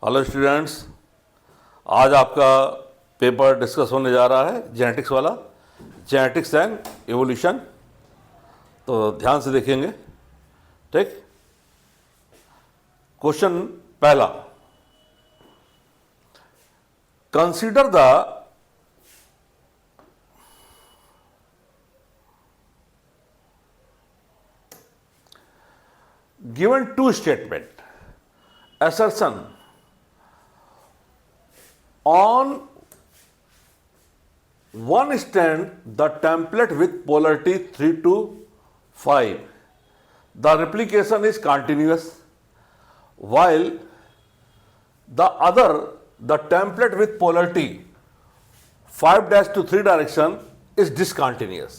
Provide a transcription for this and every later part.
Hello students, आज आपका paper discuss होने जा रहा है जेनेटिक्स वाला, जेनेटिक्स एंड एवोल्यूशन। तो ध्यान से देखेंगे, ठीक। क्वेश्चन पहला, consider the given two statement assertion on one stand the template with polarity 3 to 5 the replication is continuous, while the other the template with polarity 5' to 3 direction is discontinuous.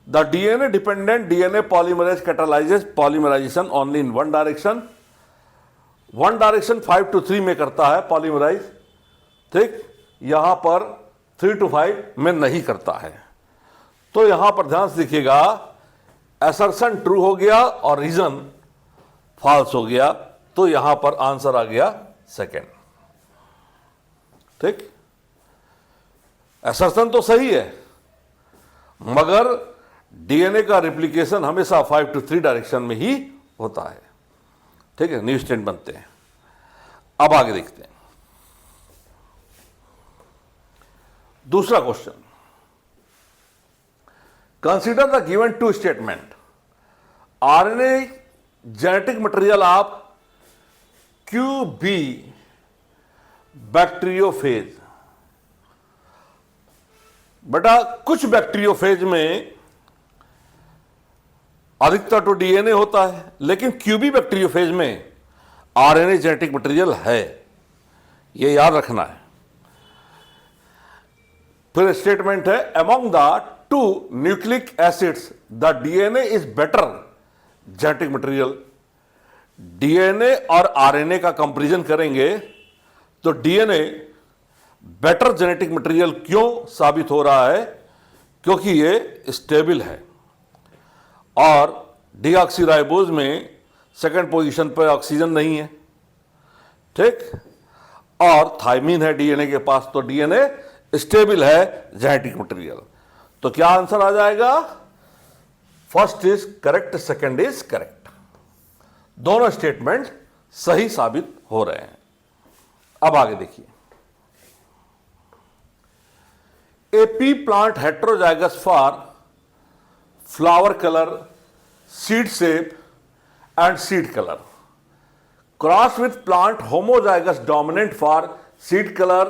The DNA dependent DNA polymerase catalyzes polymerization only in one direction 5 to 3 में करता है polymerase, ठीक। यहां पर 3 to 5 में नहीं करता है। तो यहां पर ध्यान से देखिएगा, असर्शन ट्रू हो गया और रीजन फॉल्स हो गया, तो यहां पर आंसर आ गया सेकेंड, ठीक। असर्शन तो सही है, मगर डीएनए का रिप्लिकेशन हमेशा 5 to 3 डायरेक्शन में ही होता है, ठीक है। न्यू स्टैंड बनते हैं। अब आगे देखते हैं दूसरा question, consider the given two statement RNA genetic material of QB bacteriophage. बेटा, कुछ बैक्टीरियोफेज में अधिकतर तो डीएनए होता है, लेकिन क्यूबी बैक्टीरियोफेज में आरएनए जेनेटिक मटेरियल है, यह याद रखना है। फिर स्टेटमेंट है, among the two nucleic acids the DNA is better genetic material. DNA और आरएनए का कंपैरिजन करेंगे तो डीएनए बेटर जेनेटिक मटेरियल क्यों साबित हो रहा है? क्योंकि ये स्टेबल है और डीऑक्सीराइबोज में सेकंड पोजीशन पर ऑक्सीजन नहीं है, ठीक। और थायमीन है डीएनए के पास, तो डीएनए स्टेबल है जेनेटिक मटेरियल। तो क्या आंसर आ जाएगा? First is correct, second is correct. दोनों स्टेटमेंट सही साबित हो रहे हैं। अब आगे देखिए, A P plant heterozygous for flower colour, seed shape and seed color, cross with plant homozygous dominant for seed color,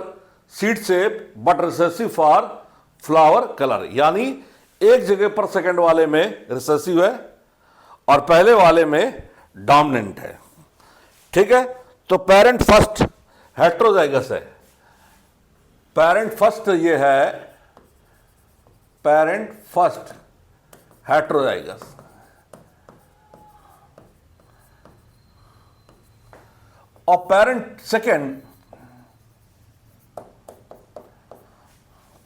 seed shape but recessive for flower color। यानी एक जगह पर सेकंड वाले में रिसेसिव है और पहले वाले में डोमिनेंट है, ठीक है। तो पेरेंट फर्स्ट हेट्रोजाइगस है, पेरेंट फर्स्ट ये है, पेरेंट फर्स्ट हेट्रोजाइगस, और पेरेंट सेकेंड,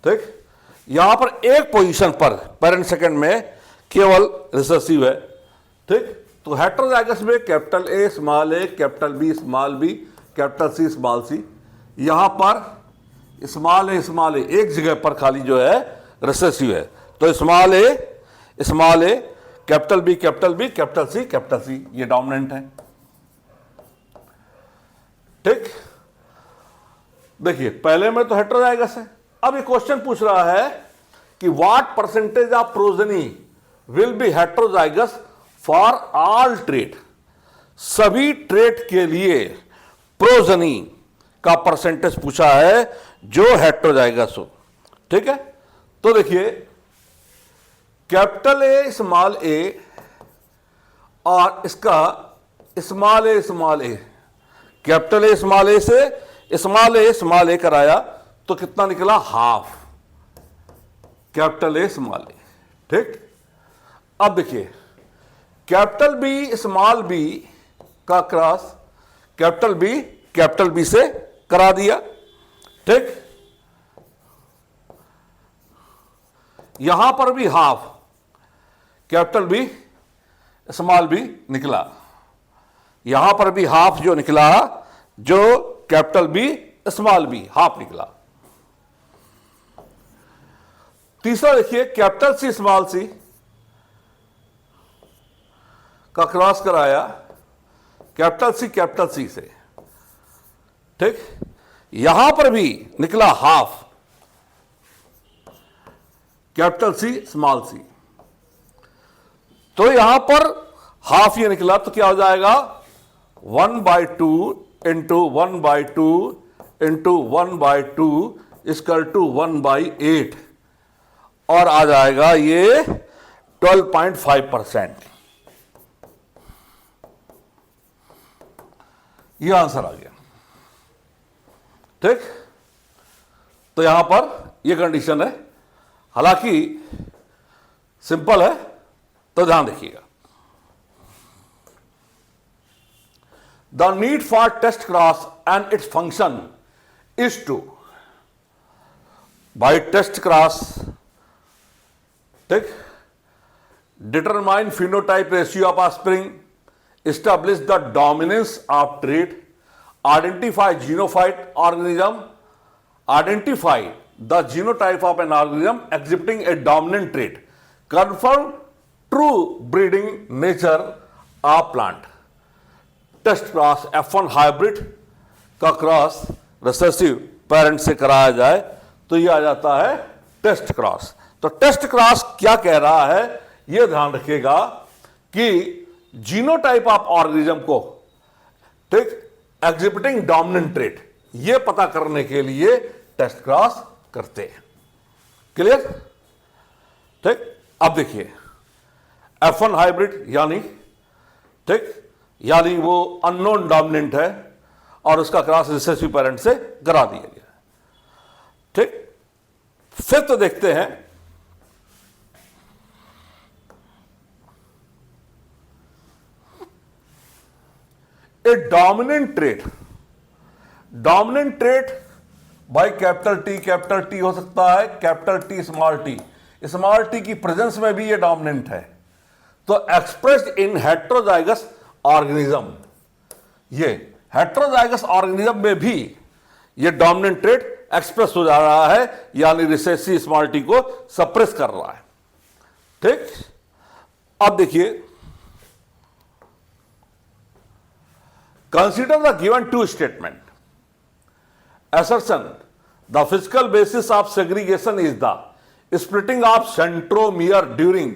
ठीक। यहां पर एक पोजीशन पर पेरेंट सेकेंड में केवल रिसेसिव है, ठीक। तो हेट्रोजाइगस में capital A small A, capital B small B, capital C small C. यहां पर स्मॉल ए एक जगह पर खाली जो है रिसेसिव है, तो small A, capital B, capital सी, ये डोमिनेंट है, ठीक। देखिए, पहले में तो हेट्रोजाइगस है। अब ये क्वेश्चन पूछ रहा है कि what percentage of progeny will be heterozygous for all trait. सभी ट्रेट के लिए प्रोजेनी का परसेंटेज पूछा है जो हेट्रोजाइगस हो, ठीक है। तो देखिए, कैपिटल ए स्मॉल ए और इसका स्मॉल ए, कैपिटल ए से स्मॉल ए कराया तो कितना निकला? Half capital A small A, ठीक। अब देखिए, कैपिटल बी स्मॉल बी का क्रॉस कैपिटल बी से करा दिया, ठीक। यहां पर भी half capital B small B निकला, यहां पर भी हाफ जो निकला जो capital B small B, half निकला। तीसरा देखिए, कैपिटल सी स्मॉल सी का क्रॉस कराया कैपिटल सी से, ठीक। यहां पर भी निकला हाफ कैपिटल सी स्मॉल सी, तो यहां पर हाफ ये निकला, तो क्या हो जाएगा 1/2 इंटू 1/2 इंटू 1/2 इक्वल टू 1/8, और आ जाएगा ये 12.5%। ये आंसर आ गया, ठीक। तो यहां पर ये कंडीशन है, हालांकि सिंपल है, तो ध्यान देखिएगा। The need for test cross and its function is to, by test cross, ठीक, determine phenotype ratio of offspring, establish the dominance of trait, identify xenophyte organism, identify the genotype of an organism exhibiting a dominant trait, confirm true breeding nature of plant, test cross F1 hybrid का cross recessive parent से कराया जाए तो यह आ जाता है test cross. तो test cross क्या कह रहा है, यह ध्यान रखिएगा कि जीनोटाइप ऑफ ऑर्गेनिज्म को, ठीक, एग्जिबिटिंग डोमिनेंट ट्रेट, यह पता करने के लिए टेस्ट क्रॉस करते हैं। क्लियर, ठीक। अब देखिए F1 हाइब्रिड यानी, ठीक, यानी वो अननोन डोमिनेंट है और उसका क्रॉस रिसेसिव पेरेंट से करा दिया गया, ठीक। फिर तो देखते हैं A dominant trait by capital T हो सकता है, कैपिटल टी स्मॉल टी की प्रेजेंस में भी ये डोमिनेंट है, तो एक्सप्रेस्ड इन हेट्रोजाइगस ऑर्गेनिज्म, ये हेट्रोजाइगस ऑर्गेनिज्म में भी ये डोमिनेंट ट्रेट एक्सप्रेस हो जा रहा है, यानी रिसेसिव स्मॉल टी को सप्रेस कर रहा है, ठीक। अब देखिए, consider the given two statement. Assertion: the physical basis of segregation is the splitting of centromere during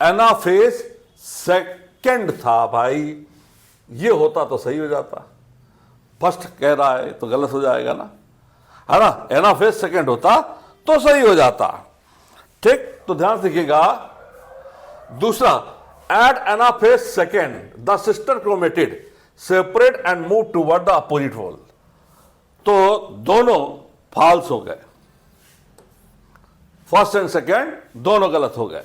anaphase second था। भाई ये होता तो सही हो जाता, फर्स्ट कह रहा है तो गलत हो जाएगा ना, है ना। एनाफेज सेकेंड होता तो सही हो जाता, ठीक। तो ध्यान रखिएगा। दूसरा, at anaphase second the sister chromatid separate and move toward the opposite pole, तो दोनों फॉल्स हो गए, फर्स्ट एंड सेकेंड दोनों गलत हो गए,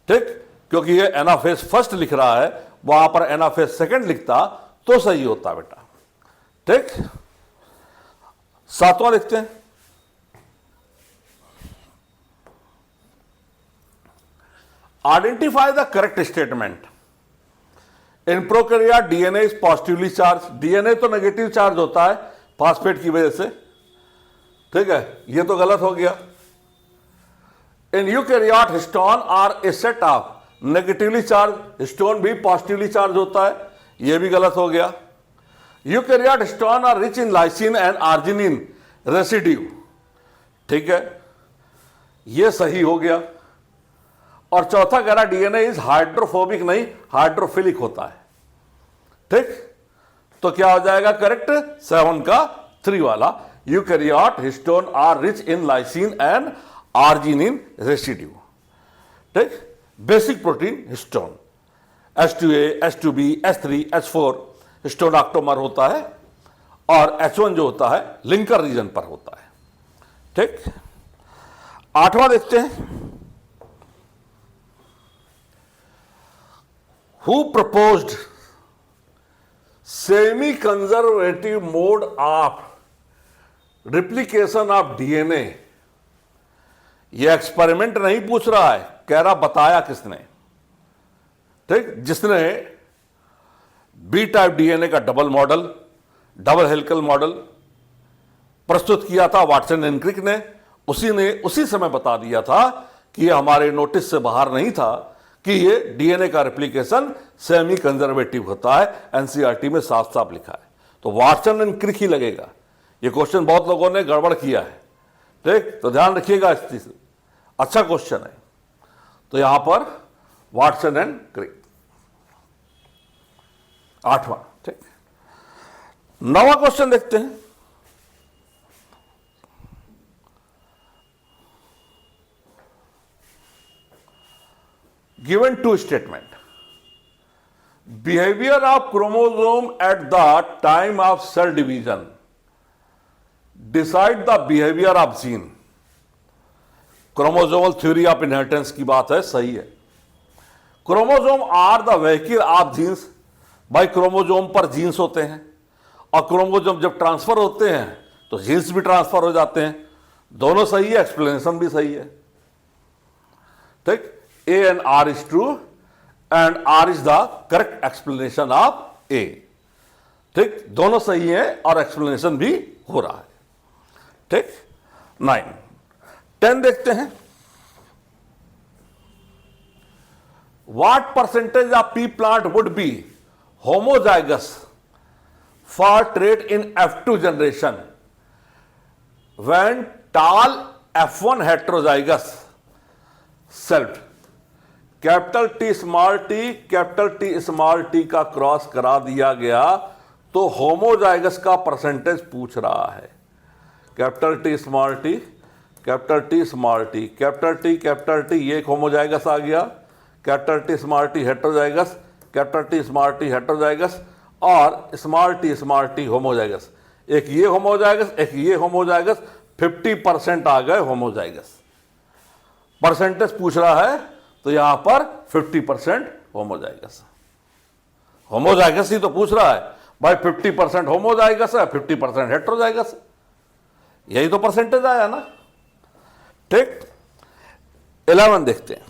ठीक। क्योंकि ये एनाफेज फर्स्ट लिख रहा है, वहां पर एनाफेज सेकेंड लिखता तो सही होता बेटा, ठीक। सातवां लिखते हैं, identify the correct statement. In prokaryote DNA is positively charge, DNA तो नेगेटिव चार्ज होता है फास्फेट की वजह से, ठीक है, ये तो गलत हो गया। In eukaryote histone are a set of negatively charge, histone भी पॉजिटिवली चार्ज होता है, ये भी गलत हो गया। Eukaryote histone are rich in lysine and arginine residue, ठीक है, ये सही हो गया। और चौथा कह रहा डीएनए इज हाइड्रोफोबिक, नहीं हाइड्रोफिलिक होता है, ठीक। तो क्या हो जाएगा करेक्ट, 7 का 3 वाला, eukaryote histone are rich in lysine and arginine residue, ठीक। Basic protein histone, H2A, H2B, H3, H4 histone octamer होता है, और H1 जो होता है लिंकर रीजन पर होता है, ठीक। 8वां देखते हैं, who proposed semi conservative mode of replication of DNA। ये एक्सपेरिमेंट नहीं पूछ रहा है, कह रहा बताया किसने, ठीक। जिसने बी टाइप डीएनए का double model double helical model प्रस्तुत किया था वाटसन एंड क्रिक ने। उसी ने उसी समय बता दिया था कि यह हमारे नोटिस से बाहर नहीं था कि ये डीएनए का रेप्लिकेशन सेमी कंजर्वेटिव होता है, एनसीईआरटी में साफ साफ लिखा है। तो वाटसन एंड क्रिक ही लगेगा। ये क्वेश्चन बहुत लोगों ने गड़बड़ किया है, ठीक, तो ध्यान रखिएगा इस चीज। अच्छा क्वेश्चन है। तो यहां पर वाटसन एंड क्रिक 8वां, ठीक। 9वां क्वेश्चन देखते हैं। Given two statement, behavior of chromosome at the time of cell division decide the behavior of gene। Chromosomal theory of inheritance की बात है, सही है। Chromosome are the vehicle of genes. भाई chromosome पर जीन्स होते हैं और क्रोमोजोम जब ट्रांसफर होते हैं तो जीन्स भी ट्रांसफर हो जाते हैं। दोनों सही है, एक्सप्लेनेशन भी सही है, ठीक। A and R is true and R is the correct explanation of A, ठीक। दोनों सही है और एक्सप्लेनेशन भी हो रहा है, ठीक। 9 10 देखते हैं। What percentage of pea plant would be homozygous for trait in F2 generation when tall F1 heterozygous self? Capital T small T का क्रॉस करा दिया गया तो होमोजाइगस का परसेंटेज पूछ रहा है। Capital T small T, capital T small T, capital T ये एक होमोजाइगस आ गया, capital T small T heterozygous, capital T small T heterozygous और स्मॉल टी होमोजाइगस। एक ये होमोजाइगस, एक ये होमोजाइगस, 50% आ गए होमोजाइगस। परसेंटेज पूछ रहा है तो यहां पर 50% होमोजाइगस। होमोजाइगस ही तो पूछ रहा है भाई, 50% होमोजाइगस है, 50% हेटेरोजाइगस है, यही तो परसेंटेज आया ना, ठीक। 11 देखते हैं।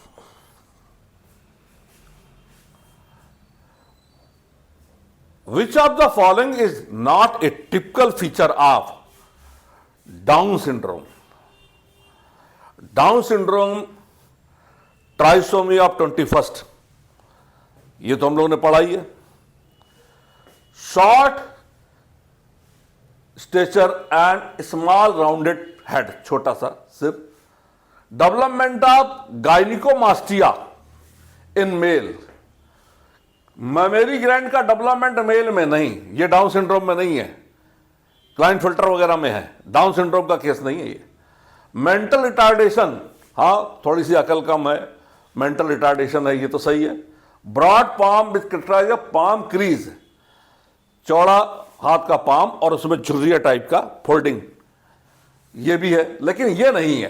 Which of the following is not a typical feature of Down syndrome? Down syndrome trisomy of 21st, ये तो हम लोगों ने पढ़ाई है। Short stature and small rounded head, छोटा सा सिर। Development of gynaecomastia in male, memory gland का डेवलपमेंट मेल में नहीं, ये डाउन सिंड्रोम में नहीं है, क्लाइनफिल्टर वगैरह में है, डाउन सिंड्रोम का केस नहीं है ये। मेंटल रिटार्डेशन, हाँ थोड़ी सी अकल कम है, मेंटल रिटार्डेशन है, ये तो सही है। Broad palm with criteria palm crease, चौड़ा हाथ का पाम और उसमें झुर्रिया टाइप का फोल्डिंग, ये भी है। लेकिन ये नहीं है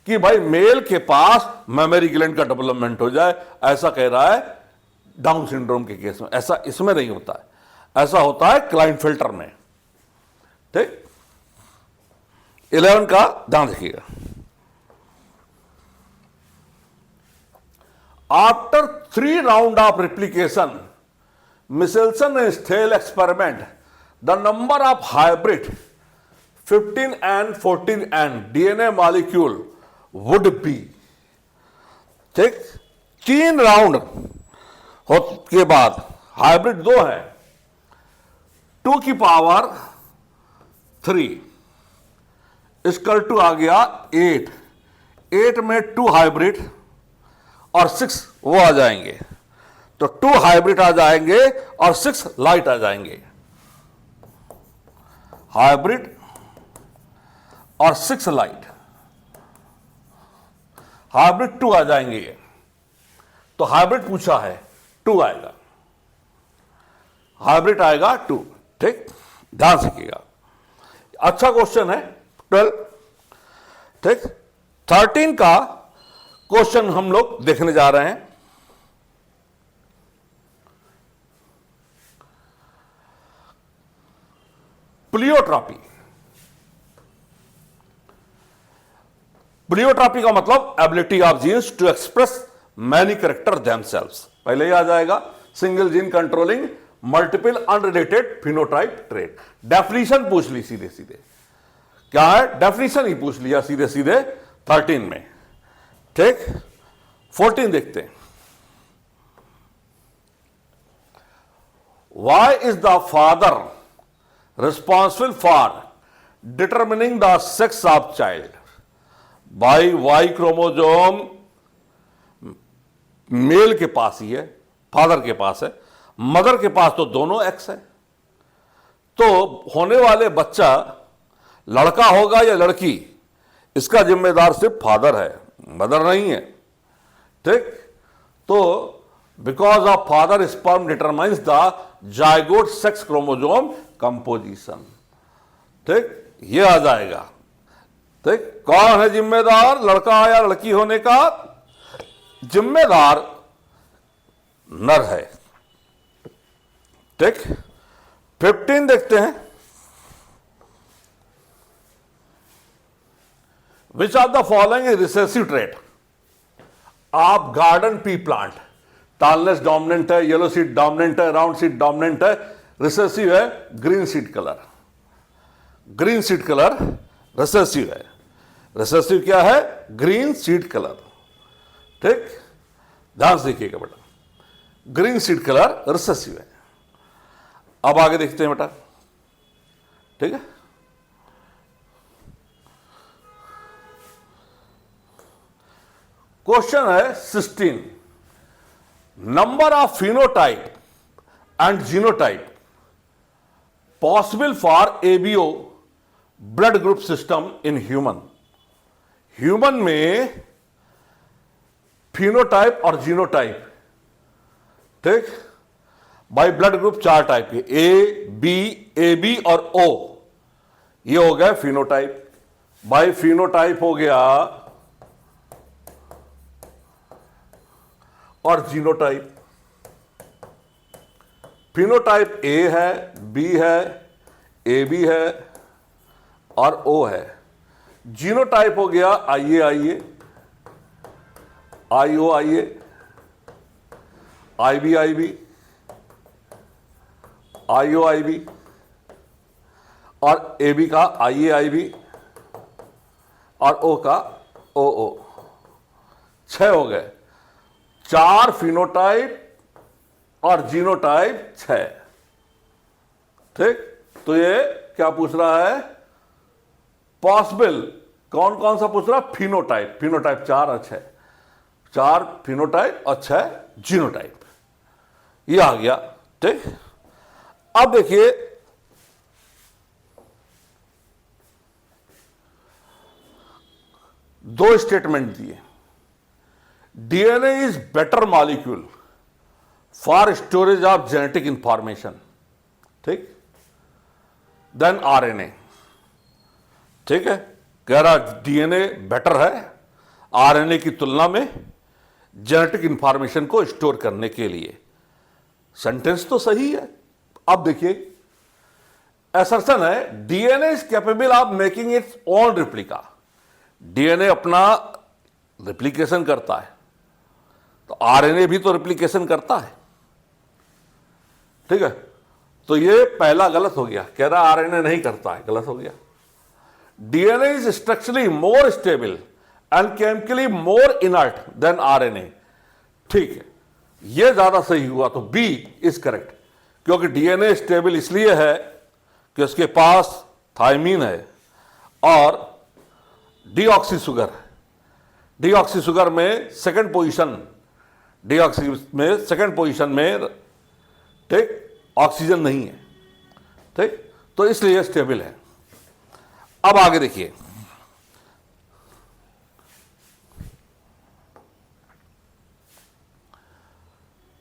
कि भाई मेल के पास मेमोरी ग्लैंड का डेवलपमेंट हो जाए, ऐसा कह रहा है डाउन सिंड्रोम के केस में। ऐसा इसमें नहीं होता है, ऐसा होता है क्लाइनफिल्टर में, ठीक। 11 का ध्यान रखिएगा। After 3 rounds of replication, Michelson and Stale experiment, the number of hybrid 15N 14N DNA molecule would be, ठीक। 3 राउंड के बाद हाइब्रिड 2 है, 2 की पावर 3 इसकल टू आ गया 8, 8 में 2 हाइब्रिड और 6 वो आ जाएंगे, तो 2 हाइब्रिड आ जाएंगे और 6 लाइट आ जाएंगे। हाइब्रिड और 6 लाइट, हाइब्रिड 2 आ जाएंगे ये, तो हाइब्रिड पूछा है 2 आएगा, हाइब्रिड आएगा 2, ठीक। ध्यान रखिएगा, अच्छा क्वेश्चन है। 12, ठीक। 13 का क्वेश्चन हम लोग देखने जा रहे हैं। प्लियोट्रॉपी, प्लियोट्रॉपी का मतलब ability of genes to express many character themselves. पहले ही आ जाएगा single gene controlling multiple unrelated phenotype trait. Definition पूछ ली सीधे सीधे, क्या है डेफिनेशन ही पूछ लिया सीधे सीधे 13 में। ठीक, 14 देखते हैं। Y is the father responsible for determining the sex of child. भाई वाई क्रोमोजोम मेल के पास ही है, फादर के पास है, मदर के पास तो दोनों एक्स है। तो होने वाले बच्चा लड़का होगा या लड़की, इसका जिम्मेदार सिर्फ फादर है, मदर नहीं है। ठीक, तो because of father sperm determines the zygote sex chromosome composition. ठीक, ये आ जाएगा। ठीक, कौन है जिम्मेदार लड़का या लड़की होने का? जिम्मेदार नर है। ठीक, 15 देखते हैं। Which are the following is recessive trait. आप garden pea plant, tallness dominant है, येलो सीड डोमिनेंट है, राउंड सीड डोमिनेंट है, रिसेसिव है green seed colour. Green seed colour recessive है। रिसेसिव क्या है? Green seed colour. ठीक, ध्यान से देखिएगा बेटा, ग्रीन सीड कलर रिसेसिव है। अब आगे देखते हैं बेटा। ठीक है, क्वेश्चन है 16, number of phenotype and genotype possible for ABO blood group system in human. Human में फिनोटाइप और जीनोटाइप, ठीक, बाई ब्लड ग्रुप 4 टाइप के, ए बी और ओ, ये हो गया फिनोटाइप। बाई फिनोटाइप हो गया और जीनोटाइप। फिनोटाइप ए है, बी है, ए बी है और ओ है। जीनोटाइप हो गया आइए आइए, आई ओ आइए, आई B I O I B और ए बी का आइए आई बी और ओ का ओ ओ। 6 हो गए, 4 फिनोटाइप और जीनोटाइप 6। ठीक, तो ये क्या पूछ रहा है? पॉसिबल कौन कौन सा पूछ रहा है? फिनोटाइप। फिनोटाइप 4 और 6, 4 फिनोटाइप और 6 जीनोटाइप, ये आ गया। ठीक, अब देखिए दो स्टेटमेंट दिए। DNA is better molecule for storage of genetic information, ठीक, देन आरएनए। ठीक है, कह रहा डीएनए बेटर है आरएनए की तुलना में जेनेटिक इंफॉर्मेशन को स्टोर करने के लिए। सेंटेंस तो सही है। अब देखिए असर्शन है, DNA is capable of making its own replica. DNA अपना रिप्लिकेशन करता है, तो आरएनए भी तो रिप्लिकेशन करता है। ठीक है, तो ये पहला गलत हो गया, कह रहा आरएनए नहीं करता है, गलत हो गया। DNA is structurally more stable and chemically more inert than RNA. ठीक है, ये ज्यादा सही हुआ, तो बी इज करेक्ट, क्योंकि डीएनए स्टेबल इसलिए है कि उसके पास थायमीन है और डीऑक्सी शुगर है। डीऑक्सी शुगर में सेकंड पोजीशन, डीऑक्सी में सेकंड पोजीशन में, ठीक, ऑक्सीजन नहीं है। ठीक, तो इसलिए स्टेबल है। अब आगे देखिए,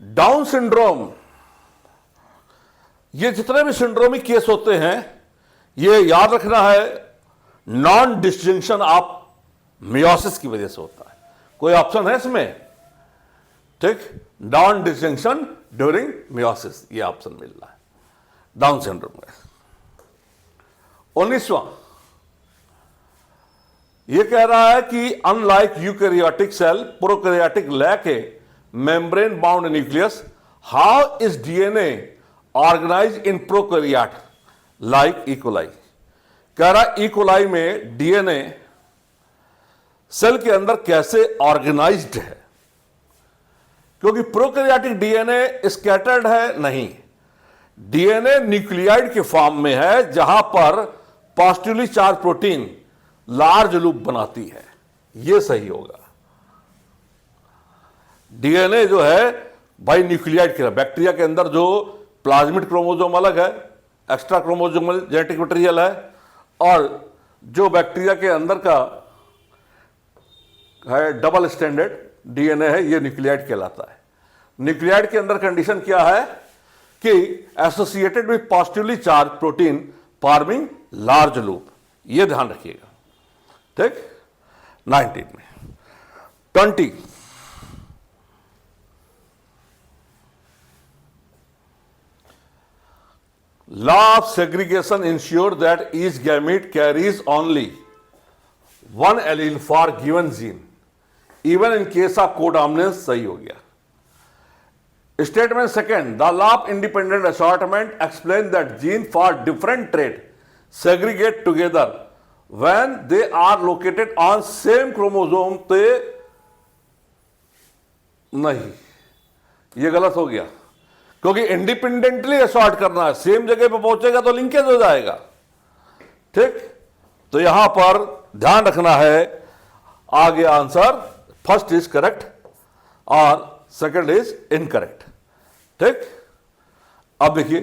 डाउन सिंड्रोम, ये जितने भी सिंड्रोमिक केस होते हैं, ये याद रखना है नॉन डिस्टिंक्शन ऑफ मियोसिस की वजह से होता है। कोई ऑप्शन है इसमें? ठीक, नॉन डिस्टिंक्शन ड्यूरिंग मियोसिस, ये ऑप्शन मिल रहा है डाउन सिंड्रोम में। 19वां ये कह रहा है कि unlike eukaryotic cell, prokaryotic lack a membrane bound nucleus, how is DNA organize in prokaryote like E coli. कह रहा इकोलाई में डीएनए सेल के अंदर कैसे ऑर्गेनाइज्ड है, क्योंकि प्रोकैरियोटिक डीएनए स्कैटर्ड है नहीं, डीएनए न्यूक्लियाइड के फॉर्म में है जहां पर positively charge protein large loop बनाती है। यह सही होगा। डीएनए जो है भाई न्यूक्लियाइड के, बैक्टीरिया के अंदर जो प्लाज्मिड क्रोमोसोम अलग है, एक्स्ट्रा क्रोमोसोमल जेनेटिक मटेरियल है, और जो बैक्टीरिया के अंदर का है डबल स्टैंडर्ड डीएनए है, ये न्यूक्लियाइड कहलाता है। न्यूक्लियाइड के अंदर कंडीशन क्या है कि associated with positively charge protein forming large loop. ये ध्यान रखिएगा, ठीक। 19 में 20 law of segregation ensure that each gamete carries only one allele for given gene even in case of codominance। सही हो गया। Statement second, the law of independent assortment explain that gene for different trait segregate together when they are located on same chromosome. तो नहीं, ये गलत हो गया, क्योंकि इंडिपेंडेंटली असॉर्ट करना है, सेम जगह पे पहुंचेगा तो लिंकेज हो जाएगा, ठीक। तो यहां पर ध्यान रखना है, आगे आंसर फर्स्ट इज करेक्ट और सेकंड इज इनकरेक्ट, ठीक। अब देखिए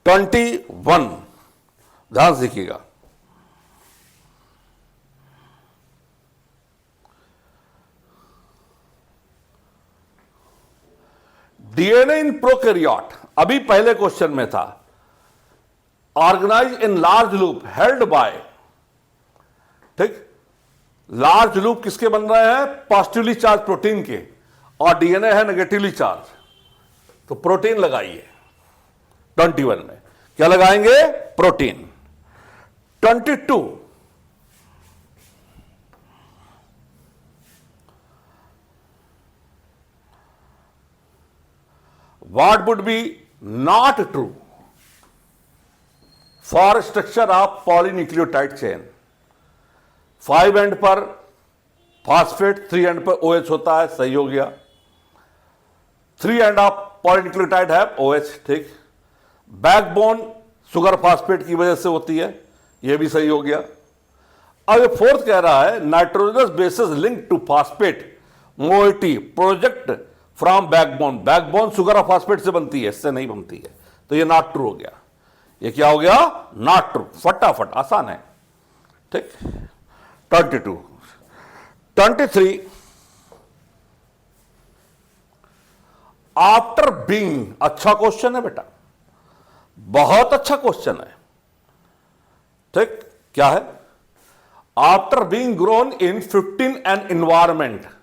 21, ध्यान से देखिएगा। डीएनए इन प्रोकैरियोट, अभी पहले क्वेश्चन में था, organize in large loop held by, ठीक। लार्ज लूप किसके बन रहे हैं? पॉजिटिवली चार्ज प्रोटीन के, और डीएनए है नेगेटिवली चार्ज, तो प्रोटीन लगाइए 21 में। क्या लगाएंगे? Protein. 22, what would be not true for structure of polynucleotide chain? 5 end पर फॉस्फेट, 3 एंड पर OH होता है, सही हो गया। 3 एंड ऑफ पॉलीन्यूक्लियोटाइड है OH, ठीक। बैकबोन सुगर फॉस्फेट की वजह से होती है, यह भी सही हो गया। अब ये फोर्थ कह रहा है nitrogenous bases link to phosphate moiety project from backbone. Backbone sugar और फॉस्फेट से बनती है, इससे नहीं बनती है, तो ये नॉट ट्रू हो गया। ये क्या हो गया? Not true. फटाफट, आसान है, ठीक। 22, 23, आफ्टर बीइंग, अच्छा क्वेश्चन है बेटा, बहुत अच्छा क्वेश्चन है, ठीक। क्या है? After being grown in 15 an environment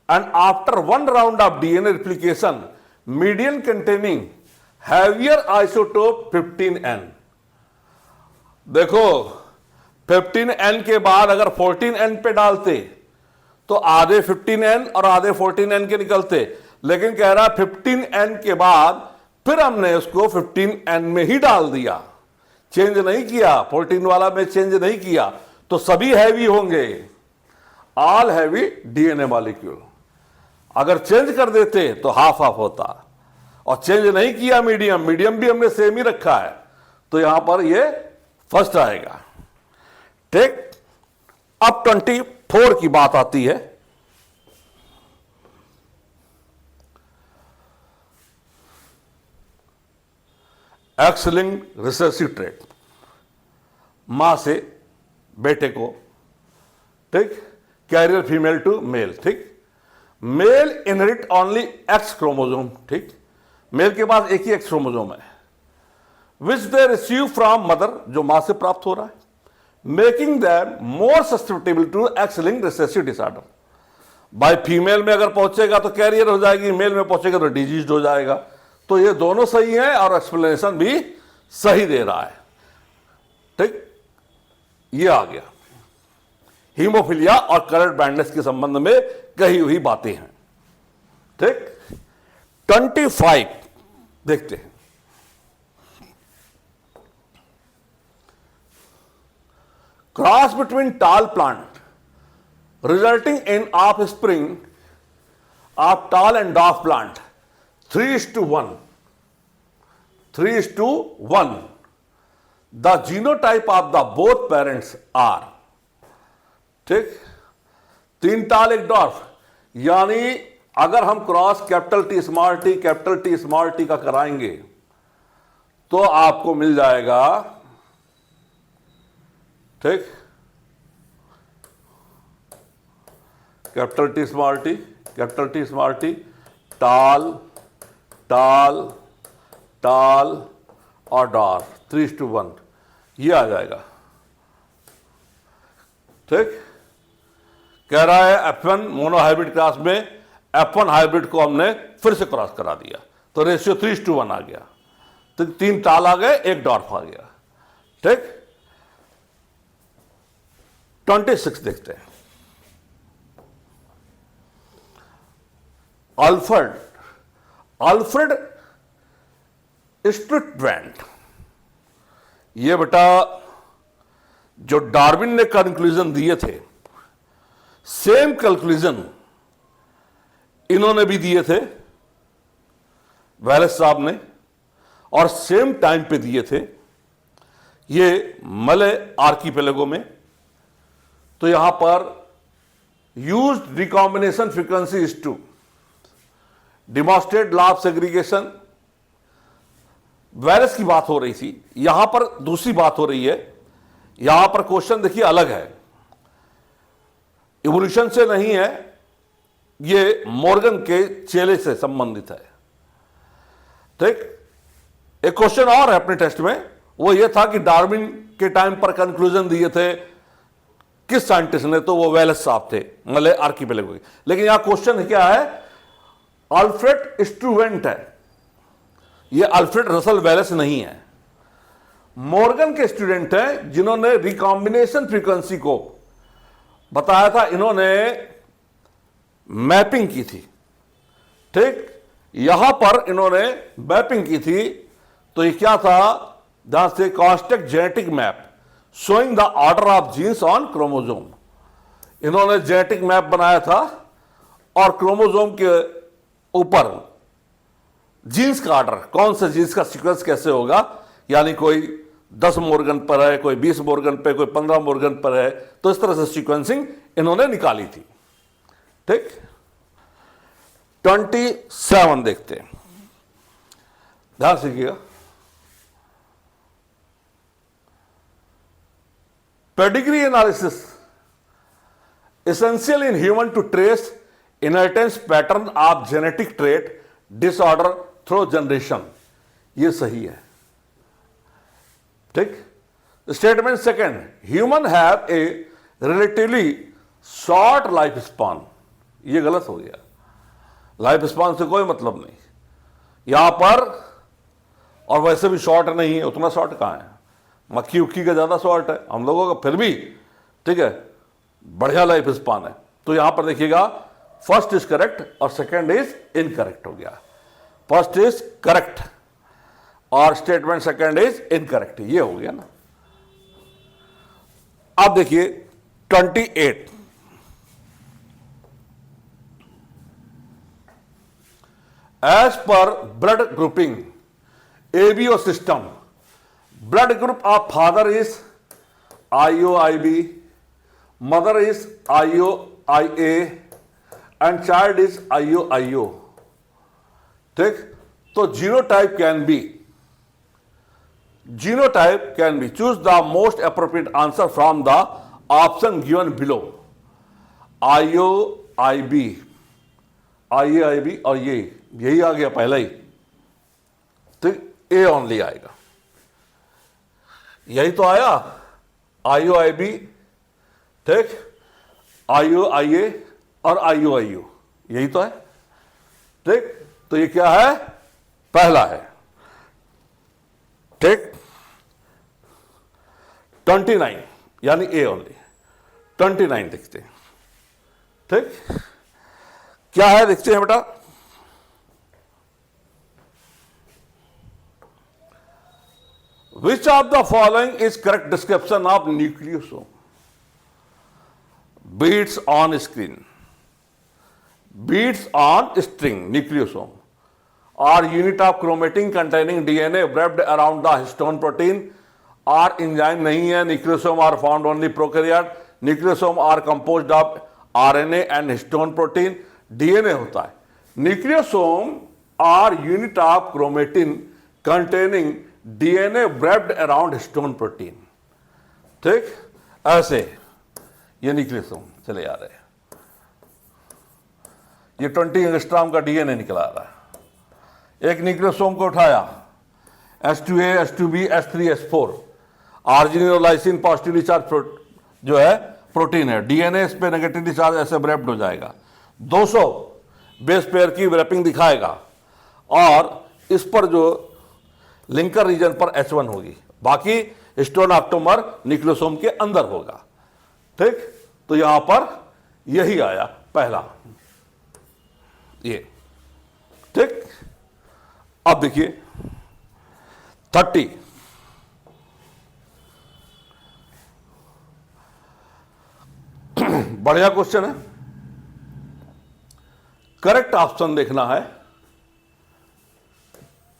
and after one round of DNA replication, median containing heavier isotope 15N। देखो 15N के बाद अगर 14N पे डालते तो आधे 15N और आधे 14N के निकलते, लेकिन कह रहा 15N के बाद फिर हमने उसको 15N में ही डाल दिया, चेंज नहीं किया, 14 वाला में चेंज नहीं किया, तो सभी हैवी होंगे, ऑल हैवी डीएनए मॉलिक्यूल। अगर चेंज कर देते तो हाफ हाफ होता, और चेंज नहीं किया मीडियम, मीडियम भी हमने सेम ही रखा है, तो यहां पर ये फर्स्ट आएगा, ठीक। अब 24 की बात आती है। एक्स लिंक्ड रिसेसिव ट्रेट, मां से बेटे को, ठीक। कैरियर फीमेल टू मेल, ठीक। Male inherit only X chromosome, ठीक। मेल के पास एक ही एक्स क्रोमोसोम है, which they receive from mother, जो मां से प्राप्त हो रहा है, making them more sustainable to X linked recessive disorder. By female में अगर पहुंचेगा तो कैरियर हो जाएगी, मेल में पहुंचेगा तो डिजीज हो जाएगा। तो ये दोनों सही है और एक्सप्लेनेशन भी सही दे रहा है, ठीक। ये आ गया हीमोफिलिया और कलर ब्लाइंडनेस के संबंध में कही हुई बातें हैं, ठीक। 25 देखते हैं। Cross between tall plant resulting in offspring of tall and dwarf plant 3:1 3:1 the genotype of the both parents are. ठीक, 3 टाल 1 डॉफ, यानी अगर हम cross capital T small T का कराएंगे तो आपको मिल जाएगा, ठीक, कैपिटल टी स्मॉल टी टाल टाल टाल और डॉर्फ 3:1 ये आ जाएगा। ठीक, कह रहा है F1 मोनोहाइब्रिड क्रॉस में F1 हाइब्रिड को हमने फिर से क्रॉस करा दिया तो रेशियो 3:1 आ गया, तो 3 टाल आ गए 1 डॉर्फ आ गया। ठीक, 26 देखते हैं। अल्फ्रेड स्ट्रिटवेंट, ये बेटा जो डार्विन ने कंक्लूजन दिए थे, सेम कंक्लूजन इन्होंने भी दिए थे, वेलेस साहब ने, और सेम टाइम पे दिए थे ये मले आर्कीपेलेगो में। तो यहां पर used recombination frequency is to demonstrate law of segregation. वेलेस की बात हो रही थी, यहां पर दूसरी बात हो रही है। यहां पर क्वेश्चन देखिए अलग है, इवोल्यूशन से नहीं है, ये मॉर्गन के चेले से संबंधित है। ठीक, एक क्वेश्चन और है अपने टेस्ट में, वो ये था कि डार्विन के टाइम पर कंक्लूजन दिए थे किस साइंटिस्ट ने, तो वो वेलेस साहब थे, मले आर्कीपेलेगो। लेकिन यहां क्वेश्चन क्या है, अल्फ्रेड स्ट्रूवेंट है, ये अल्फ्रेड रसल वेलेस नहीं है। मॉर्गन के स्टूडेंट हैं जिन्होंने रिकॉम्बिनेशन फ्रीक्वेंसी को बताया था, इन्होंने मैपिंग की थी। ठीक, यहां पर इन्होंने मैपिंग की थी, तो ये क्या था, जहां से construct genetic map showing the order of genes on chromosome. इन्होंने जेनेटिक मैप बनाया था और क्रोमोजोम के ऊपर जीन्स का ऑर्डर, कौन से जीन्स का सीक्वेंस कैसे होगा, यानी कोई 10 मॉर्गन पर है, कोई 20 मॉर्गन पे, कोई 15 मॉर्गन पर है, तो इस तरह से सीक्वेंसिंग इन्होंने निकाली थी। ठीक, 27 देखते हैं, ध्यान सीखिएगा। Pedigree analysis essential in human to trace inheritance pattern of genetic trait disorder through generation। ये सही है। ठीक, statement second, human have a relatively short life span. ये गलत हो गया, लाइफ स्पान से कोई मतलब नहीं यहां पर, और वैसे भी शॉर्ट नहीं है, उतना शॉर्ट कहां है, मक्खी उक्की का ज्यादा शॉर्ट है, हम लोगों का फिर भी ठीक है बढ़िया लाइफ स्पान है। तो यहां पर देखिएगा फर्स्ट इज करेक्ट और सेकंड इज इनकरेक्ट हो गया। फर्स्ट इज करेक्ट और स्टेटमेंट सेकंड इज इनकरेक्ट, ये हो गया ना। अब देखिए 28, as per blood grouping ABO system, blood group of father is IOIB, mother is IOIA and child is IOIO। ठीक, तो genotype can be choose the most appropriate answer from the option given below. IOIB, IAIB और यही आ गया पहला ही, ठीक, A only आएगा, यही तो आया IOIB, ठीक, IOIA और IOIO, यही तो है। ठीक, तो ये क्या है, पहला है। ठीक, 29 यानी ए ओनली। 29 देखते हैं। ठीक, क्या है देखते हैं बेटा, which of the following is correct description of nucleosome? Beads on screen, beads on string, nucleosome, or unit of chromatin containing DNA wrapped around the histone protein, or enzyme नहीं है. Nucleosome are found only prokaryote. Nucleosome are composed of RNA and histone protein. DNA होता है. Nucleosome are unit of chromatin containing DNA wrapped around histone protein. ठीक, ऐसे ये nucleosome चले आ रहे हैं. ये 20 एंगस्ट्रॉम का डीएनए निकला रहा है. एक न्यूक्लियोसोम को उठाया, H2A, H2B, H3, H4, arginine और लाइसिन पॉजिटिवली चार्ज जो है प्रोटीन है. डीएनए इस पे नेगेटिवली चार्ज ऐसे रैप्ड हो जाएगा. 200 बेस पेयर की रैपिंग दिखाएगा और इस पर जो लिंकर रीजन पर H1 होगी, बाकी हिस्टोन ऑक्टोमर न्यूक्लियोसोम के अंदर होगा. ठीक, तो यहां पर यही आया पहला ये. ठीक, अब देखिए 30. बढ़िया क्वेश्चन है. करेक्ट ऑप्शन देखना है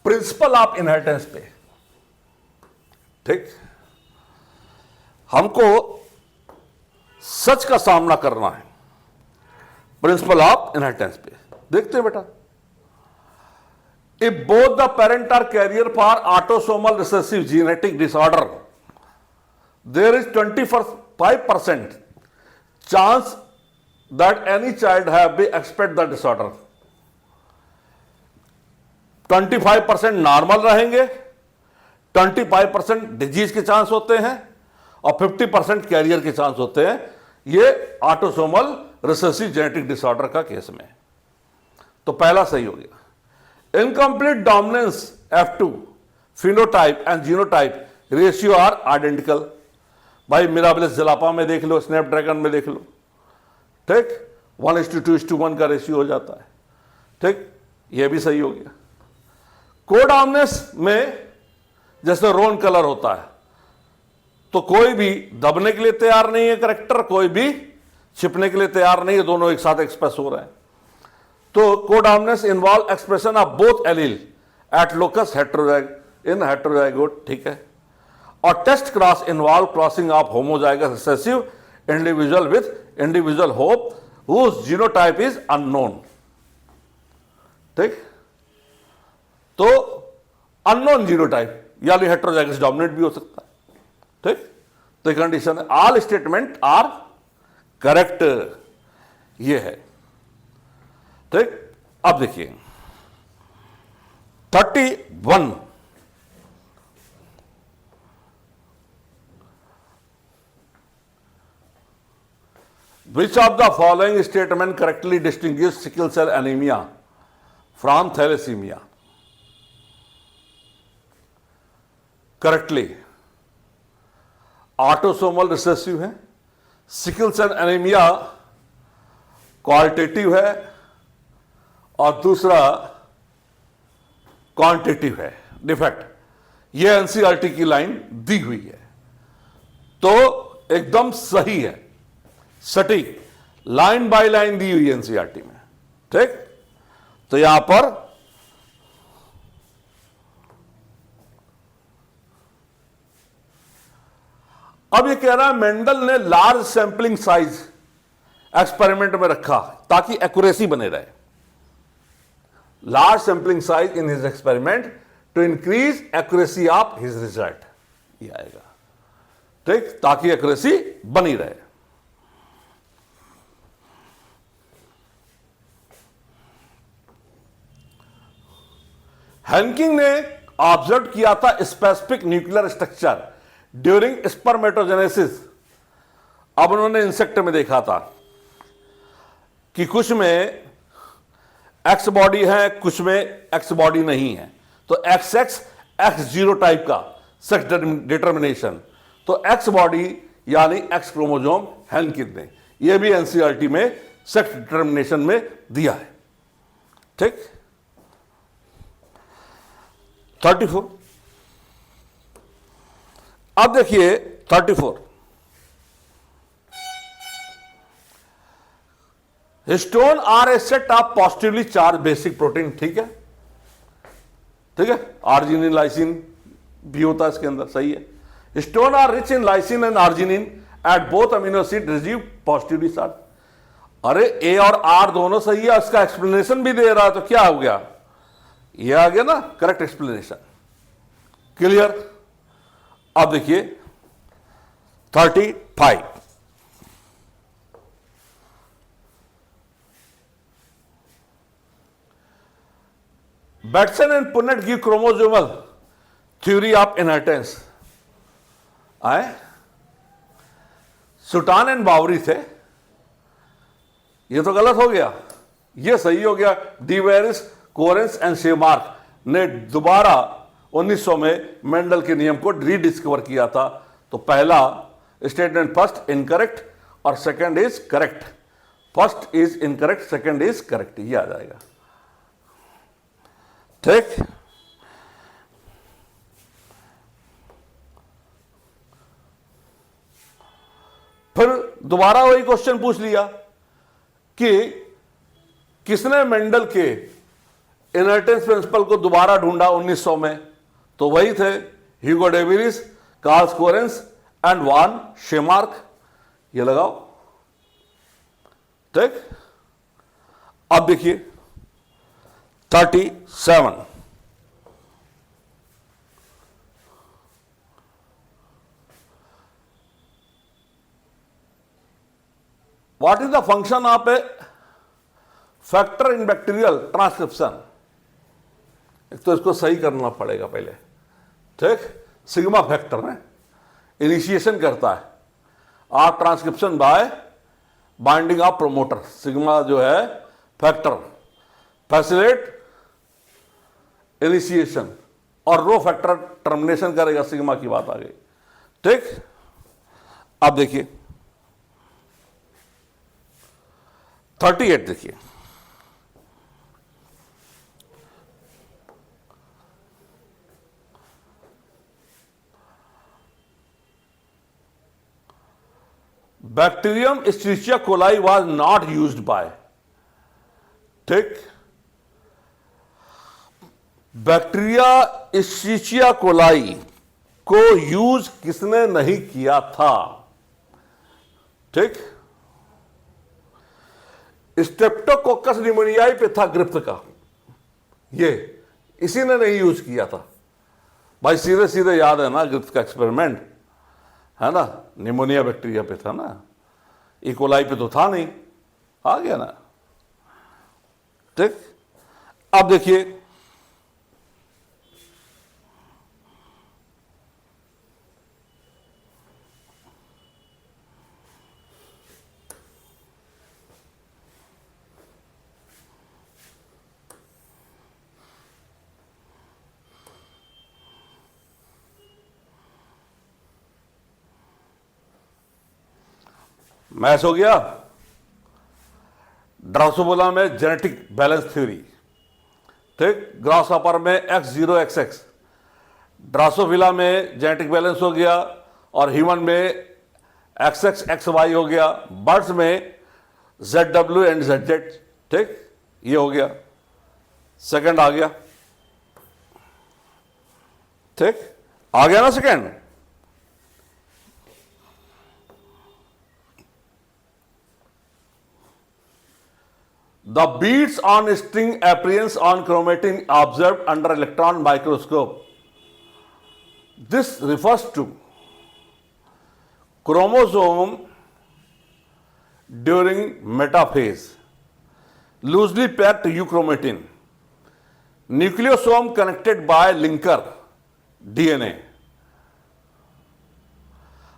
प्रिंसिपल ऑफ इनहेरिटेंस पे. ठीक, हमको सच का सामना करना है प्रिंसिपल ऑफ इनहेरिटेंस पे. देखते हैं बेटा. If both the parent are carrier for autosomal recessive genetic disorder, there is 25% chance that any child have be expect the disorder. 25% normal रहेंगे, 25% डिजीज के चांस होते हैं और 50% कैरियर के चांस होते हैं. ये ऑटोसोमल रिसेसिव जेनेटिक डिसऑर्डर का केस में. तो पहला सही हो गया. Incomplete dominance F2 phenotype and genotype ratio are identical. भाई मिराबिलिस जलापा में देख लो, स्नैपड्रैगन में देख लो. ठीक, 1:2:1 का रेशियो हो जाता है. ठीक, यह भी सही हो गया. कोडॉमिनेंस में जैसे रोन कलर होता है, तो कोई भी दबने के लिए तैयार नहीं है करेक्टर, कोई भी छिपने के लिए तैयार नहीं है, दोनों एक साथ एक्सप्रेस हो रहे हैं. तो codominance involve expression of both allele at locus in heterozygote. ठीक है. और test cross involve crossing of homozygous recessive individual with individual hope whose genotype is unknown. ठीक, तो अननोन जीनोटाइप यानी हेटेरोजाइगस डोमिनेंट भी हो सकता है. ठीक, तो कंडीशन है ऑल स्टेटमेंट आर करेक्ट. ये है. ठीक, अब देखिए 31. Which of the following statement correctly distinguish sickle cell anemia from thalassemia? Correctly autosomal recessive है, सिकल सेल एनीमिया क्वालिटेटिव है और दूसरा क्वांटिटेटिव है डिफेक्ट. ये एनसीईआरटी की लाइन दी हुई है, तो एकदम सही है, सटीक लाइन बाय लाइन दी हुई है एनसीईआरटी में. ठीक, तो यहां पर अब ये कह रहा है मेंडल ने लार्ज सैंपलिंग साइज एक्सपेरिमेंट में रखा ताकि एक्यूरेसी बने रहे. Large sampling size in his experiment to increase accuracy of his result. ये आएगा. ठीक, ताकि एक्यूरेसी बनी रहे. हैंकिंग ने ऑब्जर्व किया था specific nuclear structure during spermatogenesis. अब उन्होंने इंसेक्ट में देखा था कि कुछ में एक्स बॉडी है, कुछ में एक्स बॉडी नहीं है. तो XX X0 टाइप का सेक्स डिटर्मिनेशन, तो एक्स बॉडी यानी एक्स क्रोमोजोम हैंकिंग ने यह भी एनसीईआरटी में सेक्स डिटर्मिनेशन में दिया है. ठीक, 34. अब देखिए 34, histone are a set of positively charge basic protein. ठीक है, ठीक है, आर्जिनिन लाइसिन भी होता है इसके अंदर, सही है। Histone are rich in lysine and arginine at both amino acid receive positively charge. अरे ए और आर दोनों सही है, इसका एक्सप्लेनेशन भी दे रहा है, तो क्या हो गया, ये आ गया ना करेक्ट एक्सप्लेनेशन। क्लियर। अब देखिए 35, Bateson and Punnett give chromosomal theory of inheritance. आए सुटान एंड बावरी थे, ये तो गलत हो गया, ये सही हो गया। डीवेरिस, कोरेंस एंड शेमार्क ने दोबारा 1900 में मेंडल के नियम को रीडिस्कवर किया था। तो पहला स्टेटमेंट फर्स्ट इनकरेक्ट और second is correct. First is incorrect, second is correct, ये आ जाएगा। ठीक, फिर दोबारा वही क्वेश्चन पूछ लिया कि किसने मेंडल के इनहेरिटेंस प्रिंसिपल को दोबारा ढूंढा 1900 में, तो वही थे ह्यूगो डेविस, कार्ल कोरेंस एंड वान शेमार्क। ये लगाओ। ठीक, अब देखिए 37, what is the function of A factor in bacterial transcription. एक तो इसको सही करना पड़ेगा पहले। ठीक, सिग्मा फैक्टर है, इनिशिएशन करता है आप transcription by binding of promoter. Sigma जो है फैक्टर फैसिलेट इनिशिएशन, और रो फैक्टर टर्मिनेशन करेगा। सिग्मा की बात आ गई। ठीक, अब देखिए 38 देखिए, bacterium Escherichia coli was not used by. ठीक, बैक्टीरिया एस्चेरिचिया कोलाई को यूज किसने नहीं किया था। ठीक, स्ट्रेप्टोकोकस निमोनियाई पिथाग्रिप्त का, ये इसी ने नहीं यूज किया था। भाई सीधे सीधे याद है ना, ग्रिप्त का एक्सपेरिमेंट है ना, निमोनिया बैक्टीरिया पे था ना, इकोलाई पे तो था नहीं, आ गया ना। ठीक, अब देखिए मैच हो गया। ड्रासोबोला में जेनेटिक बैलेंस थ्योरी। ठीक, ग्रासहॉपर में X0 XX, ड्रासोफिला में जेनेटिक बैलेंस हो गया, और ह्यूमन में XX XY हो गया, बर्ड्स में ZW एंड ZZ। ठीक, ये हो गया, सेकंड आ गया। ठीक, आ गया ना second. The beads on string appearance on chromatin observed under electron microscope. This refers to chromosome during metaphase, loosely packed euchromatin, nucleosome connected by linker DNA,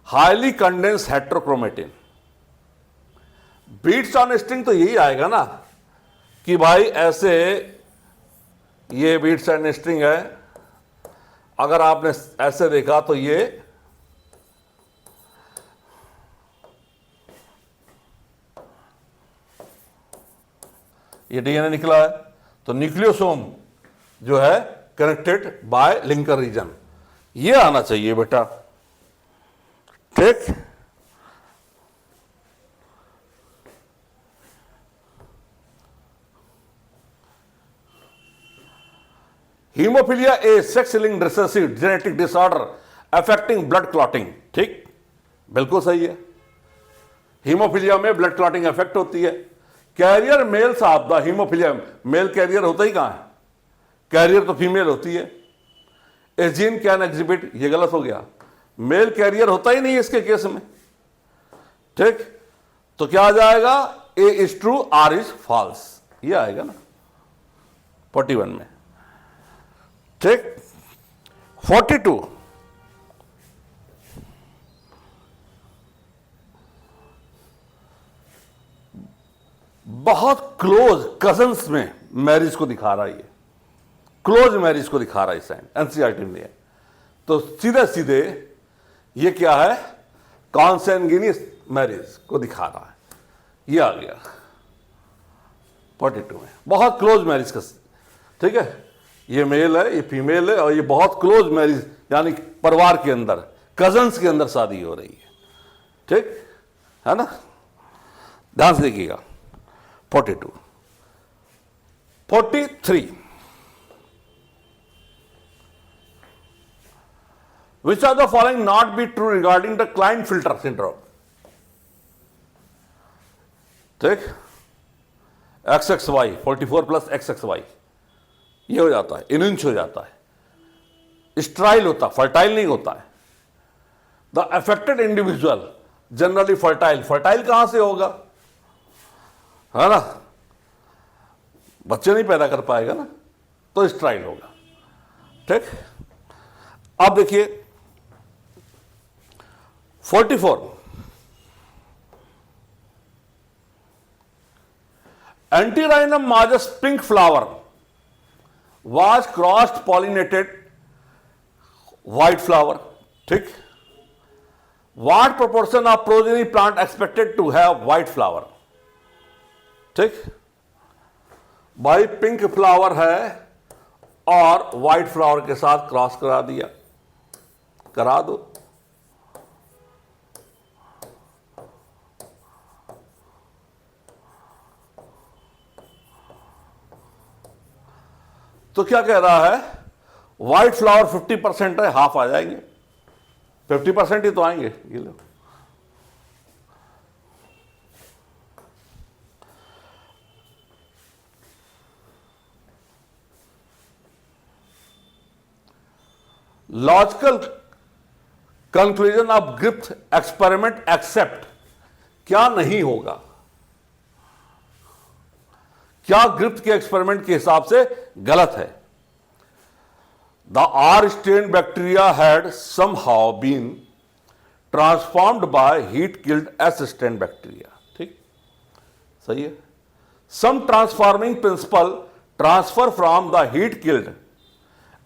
highly condensed heterochromatin. Beads on string तो यही आएगा ना कि भाई ऐसे ये beats and string है, अगर आपने ऐसे देखा तो ये डीएनए निकला है, तो न्यूक्लियोसोम जो है कनेक्टेड बाय लिंकर रीजन, ये आना चाहिए बेटा। ठीक। Haemophilia A sex linked recessive genetic disorder affecting blood clotting. ठीक, बिल्कुल सही है। हीमोफीलिया में ब्लड क्लॉटिंग इफेक्ट होती है। कैरियर मेल साहब द हीमोफीलिया मेल कैरियर होता ही कहां है, कैरियर तो फीमेल होती है। ए जीन कैन एग्जिबिट, ये गलत हो गया, मेल कैरियर होता ही नहीं इसके केस में। ठीक, तो क्या आ जाएगा, A is true R is false, ये आएगा ना 41 में। ठीक, 42 बहुत क्लोज कजन्स में मैरिज को दिखा रहा है, ये क्लोज मैरिज को दिखा रहा है साइन एनसीईआरटी में। तो सीधे सीधे ये क्या है, कॉन्सेंगिनियस मैरिज को दिखा रहा है, ये आ गया 42 में। बहुत क्लोज मैरिज का, ठीक है, ये मेल है, ये फीमेल है, और ये बहुत क्लोज मैरिज यानी परिवार के अंदर कजन्स के अंदर शादी हो रही है। ठीक है ना, ध्यान से देखिएगा। 42 43 which of the following not be true regarding the Klinefelter syndrome? ठीक, XXY 44 प्लस XXY ये हो जाता है, इनंच हो जाता है, स्ट्राइल होता, फर्टाइल नहीं होता है। The affected individual generally fertile, fertile कहां से होगा, है ना, बच्चे नहीं पैदा कर पाएगा ना, तो स्ट्राइल होगा। ठीक, अब देखिए 44 antirrhinum majus pink flower was cross pollinated white flower. ठीक, what proportion of progeny plant expected to have white flower? ठीक, भाई पिंक फ्लावर है और व्हाइट फ्लावर के साथ क्रॉस करा दिया, करा दो, तो क्या कह रहा है, व्हाइट फ्लावर 50% है, हाफ आ जाएंगे, 50% ही तो आएंगे। ये लो, logical conclusion of Griffith experiment except, क्या नहीं होगा, क्या ग्रिफ्थ के एक्सपेरिमेंट के हिसाब से गलत है। The R strain bacteria had somehow been transformed by heat killed S strain bacteria. ठीक, सही है। Some transforming principle transfer from the heat killed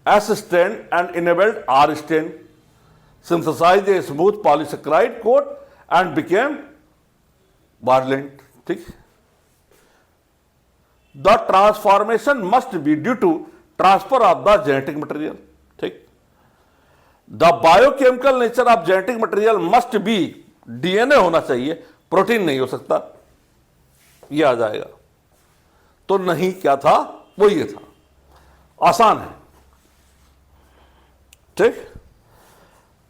S strain and enabled R strain synthesize a smooth polysaccharide coat and became virulent. ठीक, the transformation must be due to transfer of the genetic material. ठीक, the biochemical nature of genetic material must be DNA होना चाहिए, protein नहीं हो सकता, ये आ जाएगा। तो नहीं क्या था, वो ये था, आसान है। ठीक,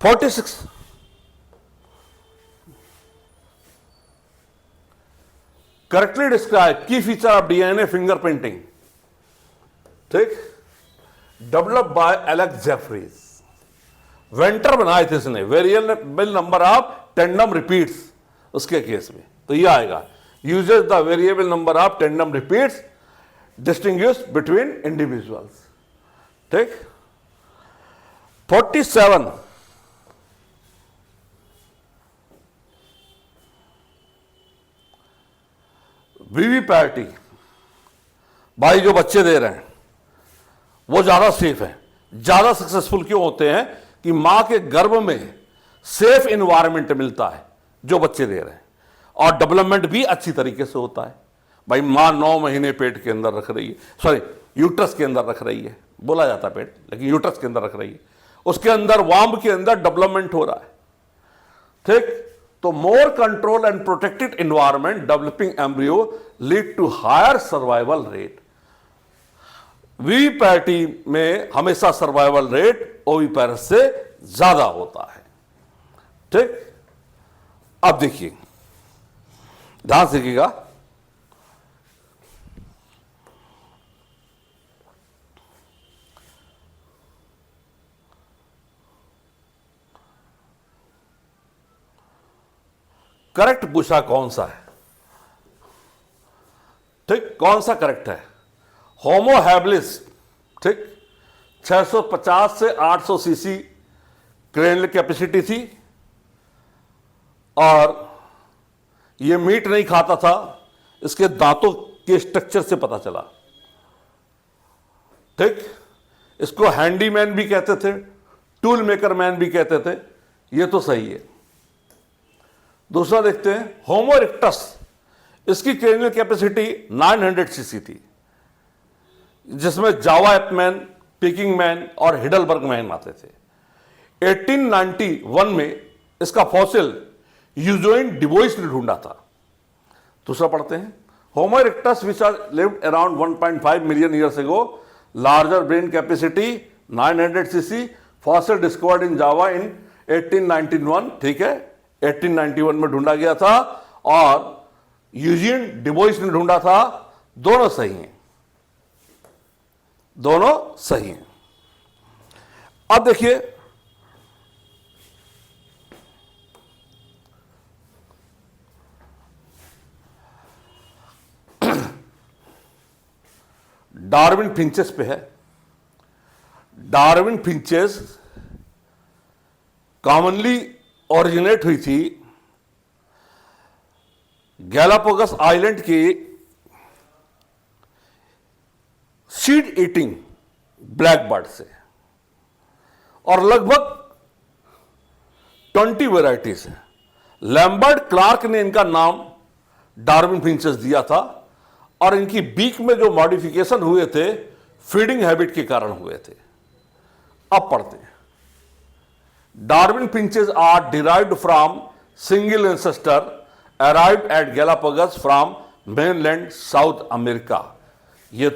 46 करेक्टली डिस्क्राइब की फीचर ऑफ डीएनए फिंगरप्रिंटिंग। ठीक, develop by Alex Jeffreys, Venter बनाए थे इसने, variable number of tandem repeats उसके केस में, तो ये आएगा, uses the variable number of tandem repeats distinguish between individuals. ठीक, 47 वीवीपैटी, भाई जो बच्चे दे रहे हैं वो ज्यादा सेफ है, ज्यादा सक्सेसफुल क्यों होते हैं कि मां के गर्भ में सेफ इन्वायरमेंट मिलता है जो बच्चे दे रहे हैं, और डेवलपमेंट भी अच्छी तरीके से होता है। भाई मां 9 महीने पेट के अंदर रख रही है, सॉरी यूट्रस के अंदर रख रही है, बोला जाता है पेट, लेकिन यूट्रस के अंदर रख रही है, उसके अंदर वाम्ब के अंदर डेवलपमेंट हो रहा है, ठीक, तो more control and protected environment developing embryo lead to higher survival rate. वीपैटी में हमेशा सर्वाइवल रेट ओविपेरस से ज्यादा होता है। ठीक, अब देखिए, ध्यान से देखिएगा, करेक्ट पूछा कौन सा है। ठीक, कौन सा करेक्ट है? होमो हैबिलिस, ठीक, 650 से 800 सीसी क्रेनियल कैपेसिटी थी और यह मीट नहीं खाता था, इसके दांतों के स्ट्रक्चर से पता चला। ठीक, इसको हैंडीमैन भी कहते थे, टूल मेकर मैन भी कहते थे, यह तो सही है। दूसरा देखते हैं, होमो इरेक्टस, इसकी क्रेनियल कैपेसिटी 900 सीसी थी, जिसमें जावा एपमैन, पिकिंग मैन और हिडलबर्ग मैन आते थे। 1891 में इसका फॉसिल यूजोइन डिबोइस ने ढूंढा था। दूसरा पढ़ते हैं, Homo erectus which are lived around 1.5 million years ago, larger brain capacity 900 CC, fossil discovered in Java in 1891। ठीक है, 1891 में ढूंढा गया था और यूजीन डिबोइस ने ढूंढा था। दोनों सही हैं, दोनों सही हैं। अब देखिए, डार्विन फिंचेस पे है। डार्विन फिंचेस कॉमनली ओरिजिनेट हुई थी गैलापागोस आइलैंड की सीड ईटिंग ब्लैक बर्ड से, और लगभग 20 वेराइटीज हैं। लैम्बर्ट क्लार्क ने इनका नाम डार्विन फिंचेस दिया था और इनकी बीक में जो मॉडिफिकेशन हुए थे फीडिंग हैबिट के कारण हुए थे। अब पढ़ते हैं, Darwin finches are derived from single ancestor arrived at Galapagos from mainland South America. ये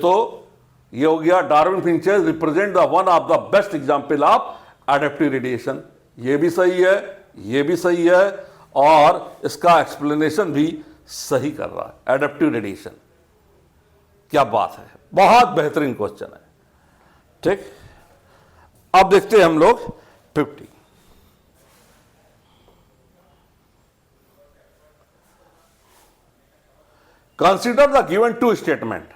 हो गया, Darwin finches represent the one of the best example of adaptive radiation. ये भी सही है, ये भी सही है, और इसका एक्सप्लेनेशन भी सही कर रहा है, एडेप्टिव रेडिएशन। क्या बात है, बहुत बेहतरीन क्वेश्चन है। ठीक, अब देखते हैं हम लोग 50। Consider the given two statement.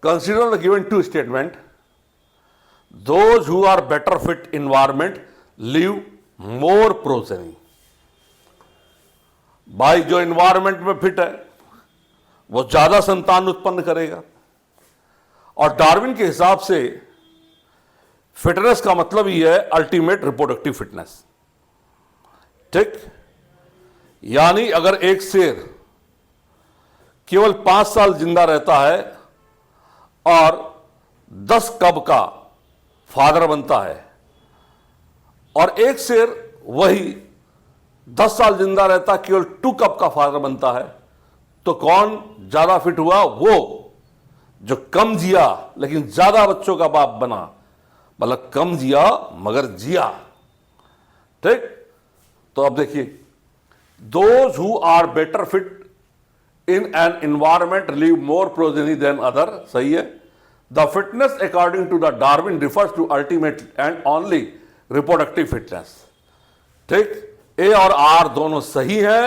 Consider the given two statement. Those who are better fit environment leave more progeny. भाई जो environment में फिट है वो ज्यादा संतान उत्पन्न करेगा, और डार्विन के हिसाब से फिटनेस का मतलब ही है अल्टीमेट रिप्रोडक्टिव फिटनेस। ठीक, यानी अगर एक शेर केवल 5 साल जिंदा रहता है और 10 कब का फादर बनता है, और एक शेर वही 10 साल जिंदा रहता केवल 2 कब का फादर बनता है, तो कौन ज्यादा फिट हुआ? वो जो कम जिया लेकिन ज्यादा बच्चों का बाप बना, मतलब कम जिया मगर जिया। ठीक, तो अब देखिए, those who are better fit in an environment leave more progeny than other। सही है। The fitness according to the Darwin refers to ultimate and only reproductive fitness। ठीक, ए और आर दोनों सही है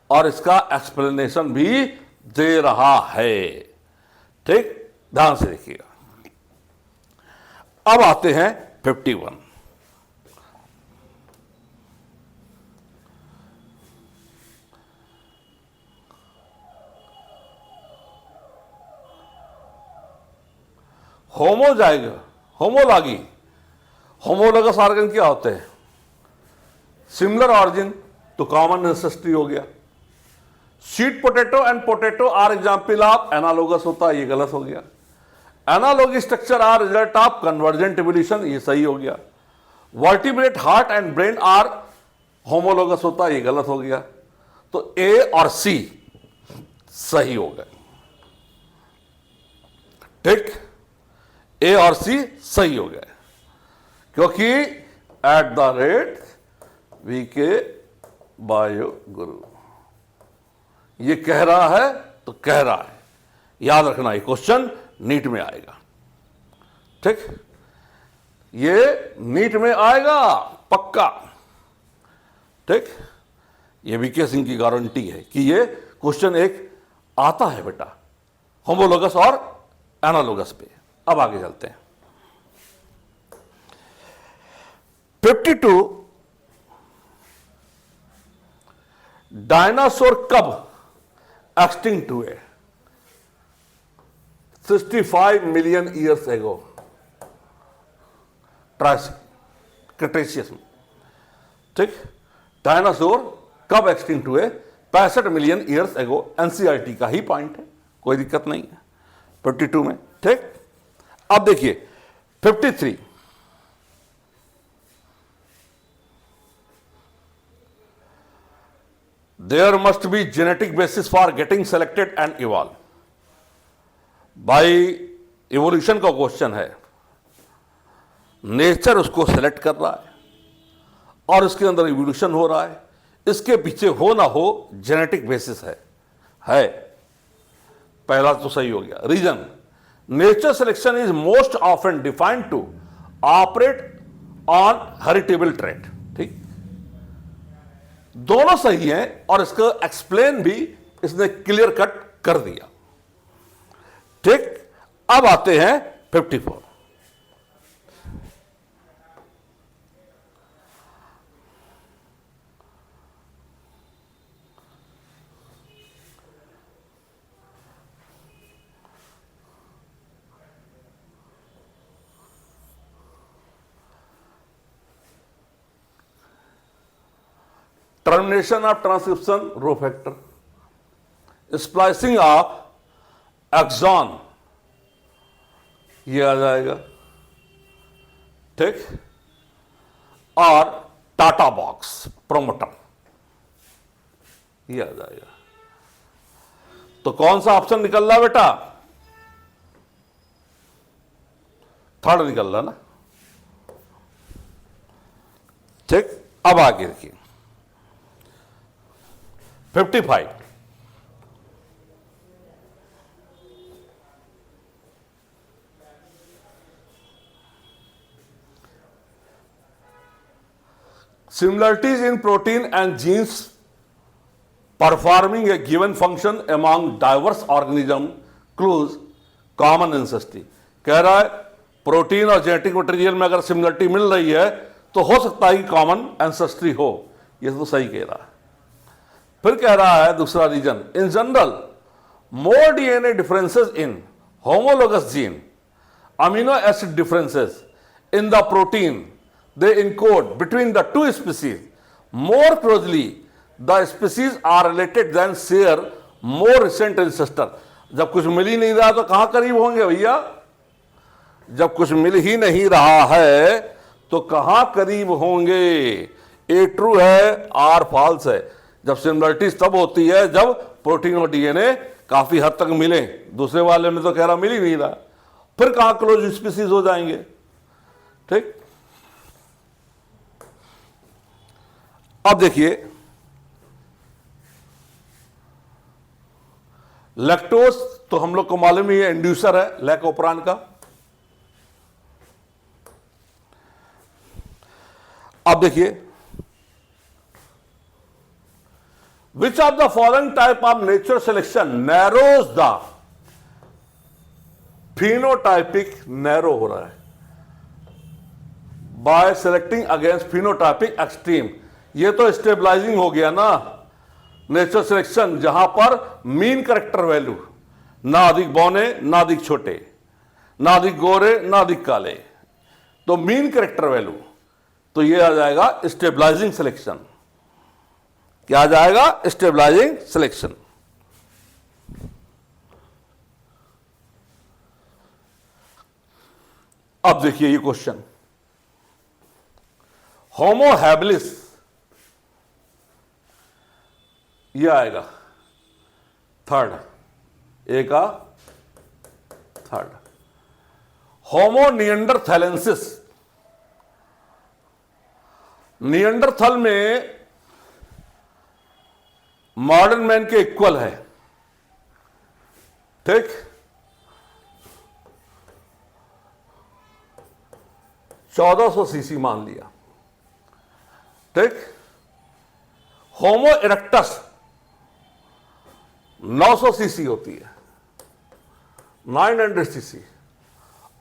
और इसका एक्सप्लेनेशन भी दे रहा है। ठीक, ध्यान से देखिएगा। अब आते हैं 51। होमोलॉगी, होमोलोगस ऑर्गन क्या होते हैं? सिमिलर ऑरिजिन तो कॉमन एंसेस्ट्री हो गया, sweet potato and potato are example of analogous होता है, ये गलत हो गया। Analogy structure are result of convergent evolution, ये सही हो गया। Vertebrate heart and brain are homologous होता है, ये गलत हो गया। तो ए और सी सही हो गए, ठीक, ए और सी सही हो गए, क्योंकि एट द रेट वी के बायो गुरु ये कह रहा है तो कह रहा है, याद रखना ये क्वेश्चन नीट में आएगा, ठीक, ये नीट में आएगा पक्का, ठीक, ये वीके सिंह की गारंटी है कि ये क्वेश्चन एक आता है बेटा होमोलोगस और एनालोगस पे। अब आगे चलते हैं। 52 डायनासोर कब एक्सटिंक्ट हुए? 65 मिलियन ईयर्स एगो, क्रिटेशियस में, ठीक। डायनासोर कब एक्सटिंक्ट हुए? 65 मिलियन ईयर्स एगो, एनसीईआरटी का ही पॉइंट है, कोई दिक्कत नहीं है 52 में, ठीक। अब देखिए 53 there must be genetic basis for getting selected and evolve. भाई इवोल्यूशन का क्वेश्चन है, नेचर उसको सेलेक्ट कर रहा है और इसके अंदर इवोल्यूशन हो रहा है, इसके पीछे हो ना हो जेनेटिक बेसिस है। पहला तो सही हो गया। Reason, nature selection is most often defined to operate on heritable trait, ठीक, दोनों सही हैं और इसका एक्सप्लेन भी इसने क्लियर कट कर दिया, ठीक। अब आते हैं 54। Termination of transcription rho factor, splicing of exon, ये आ जाएगा, ठीक, और टाटा बॉक्स प्रोमोटर, ये आ जाएगा। तो कौन सा ऑप्शन निकल रहा बेटा? थर्ड निकल रहा ना, ठीक। अब आगे देखिए 55 similarities in protein and genes performing a given function among diverse organism clues common ancestry। कह रहा है प्रोटीन और जेनेटिक मटेरियल में अगर सिमिलरिटी मिल रही है तो हो सकता है कि कॉमन एंसेस्ट्री हो, ये तो सही कह रहा है। फिर कह रहा है दूसरा reason, in general more DNA differences in homologous gene, amino acid differences in the protein they encode between the two species more closely, the species are related than share more recent ancestor। जब कुछ मिल ही नहीं रहा तो कहां करीब होंगे भैया? जब कुछ मिल ही नहीं रहा है तो कहां करीब होंगे? ए ट्रू है, आर फॉल्स है। जब सिमिलरिटीज तब होती है जब प्रोटीन और डीएनए काफी हद तक मिले, दूसरे वाले में तो कह रहा मिल ही नहीं रहा, फिर कहां क्लोज स्पीसीज हो जाएंगे, ठीक। अब देखिए लैक्टोज तो हम लोग को मालूम ही है इंड्यूसर है लैकोप्रान का। अब देखिए विच of the following type of natural selection narrows the phenotypic, narrow हो रहा है bye selecting against phenotypic extreme. ये तो स्टेबलाइजिंग हो गया ना नेचुरल सिलेक्शन, जहां पर मीन करेक्टर वैल्यू, ना अधिक बौने ना अधिक छोटे, ना अधिक गोरे ना अधिक काले, तो मीन करेक्टर वैल्यू, तो ये आ जाएगा स्टेबलाइजिंग सिलेक्शन। क्या आ जाएगा? Stabilizing selection. अब देखिए ये क्वेश्चन, होमो हैबिलिस, ये आएगा थर्ड, ए का थर्ड। होमो निएंडरथैलेंसिस, निएंडरथल में मॉडर्न मैन के इक्वल है, ठीक। 1400 सीसी मान लिया, ठीक। होमो इरेक्टस 900 सीसी होती है, 900 सीसी।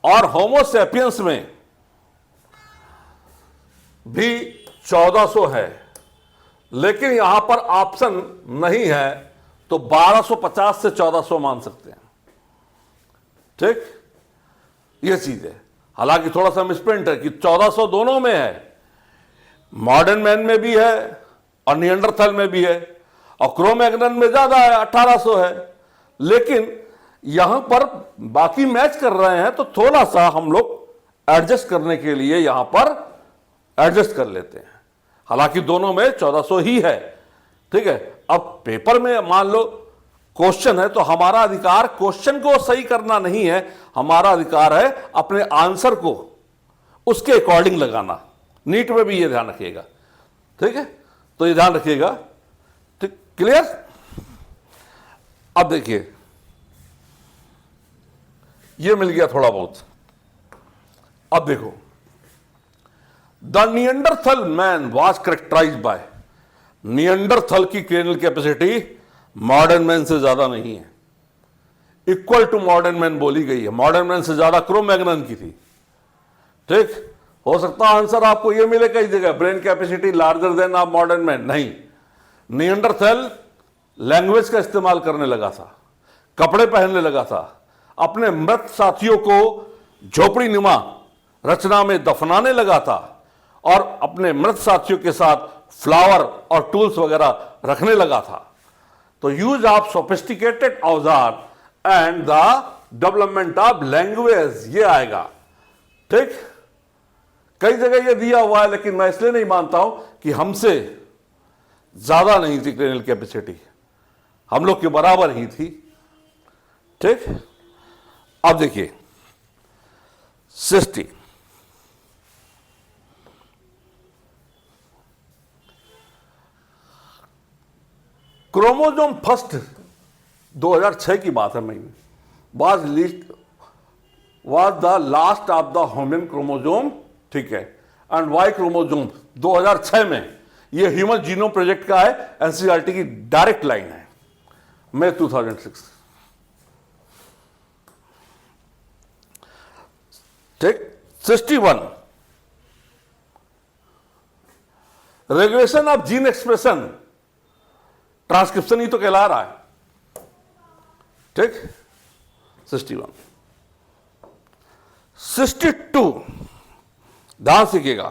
और होमो सैपियंस में भी 1400 है, लेकिन यहां पर ऑप्शन नहीं है, तो 1250 से 1400 मान सकते हैं, ठीक। यह चीज है, हालांकि थोड़ा सा मिसप्रिंट है कि 1400 दोनों में है, मॉडर्न मैन में भी है और निएंडरथल में भी है, और क्रो-मैग्नन में ज्यादा है, 1800 है। लेकिन यहां पर बाकी मैच कर रहे हैं, तो थोड़ा सा हम लोग एडजस्ट करने के लिए यहां पर एडजस्ट कर लेते हैं। हालांकि दोनों में 1400 ही है, ठीक है। अब पेपर में मान लो क्वेश्चन है, तो हमारा अधिकार क्वेश्चन को सही करना नहीं है, हमारा अधिकार है अपने आंसर को उसके अकॉर्डिंग लगाना। नीट में भी ये ध्यान रखिएगा, ठीक है। तो ये ध्यान रखिएगा, ठीक, क्लियर। अब देखिए ये मिल गया थोड़ा बहुत। अब देखो, the Neanderthal man was characterised by, Neanderthal की क्रेनियल कैपेसिटी मॉडर्न मैन से ज्यादा नहीं है, इक्वल टू मॉडर्न मैन बोली गई है, मॉडर्न मैन से ज्यादा क्रो-मैग्नन की थी, ठीक। हो सकता है आंसर आपको यह मिले कई जगह, brain capacity larger than of modern man, नहीं। निएंडरथल लैंग्वेज का इस्तेमाल करने लगा था, कपड़े पहनने लगा था, अपने मृत साथियों को झोपड़ी नुमा रचना में दफनाने लगा था, और अपने मृत साथियों के साथ फ्लावर और टूल्स वगैरह रखने लगा था। तो यूज ऑफ सोफिस्टिकेटेड औजार and the development of language, ये आएगा, ठीक। कई जगह ये दिया हुआ है, लेकिन मैं इसलिए नहीं मानता हूं कि हमसे ज्यादा नहीं थी क्रेनियल कैपेसिटी, हम लोग के बराबर ही थी, ठीक। अब देखिए 60, क्रोमोजोम फर्स्ट 2006 की बात है, महीने was the last of the human chromosome, ठीक है। एंड वाई क्रोमोजोम 2006 में, ये ह्यूमन जीनोम प्रोजेक्ट का है, एनसीईआरटी की डायरेक्ट लाइन है, मई 2006, ठीक। 61, regulation of gene expression, transcription ही तो कहला रहा है, ठीक। 61, 62, ध्यान सीखिएगा,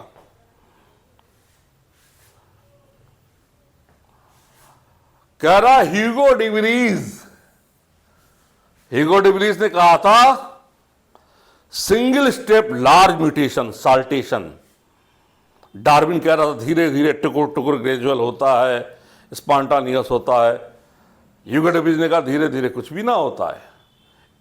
कह रहा ह्यूगो डिवरीज ने कहा था single step large mutation saltation. Darwin कह रहा था धीरे धीरे टुकुर टुकुर ग्रेजुअल होता है, स्पॉन्टानियस होता है। ह्यूगो डिवरीज ने कहा धीरे धीरे कुछ भी ना होता है,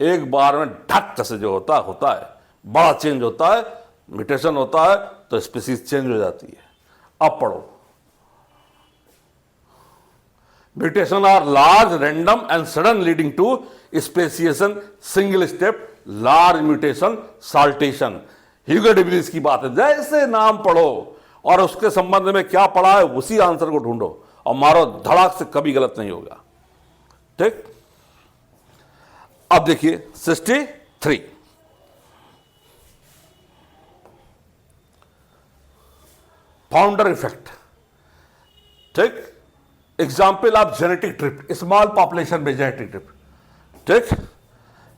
एक बार में ढक से जो होता है, बड़ा चेंज होता है, म्यूटेशन होता है, तो स्पीसीज चेंज हो जाती है। अब पढ़ो, mutation are large random and sudden leading to speciation single step large mutation saltation. Hugo de Vries की बात है, जैसे नाम पढ़ो और उसके संबंध में क्या पढ़ा है उसी आंसर को ढूंढो और मारो धड़ाक से, कभी गलत नहीं होगा, ठीक। अब देखिए 63, फाउंडर इफेक्ट, ठीक। Example of genetic drift, small population में जेनेटिक ड्रिफ्ट, ठीक,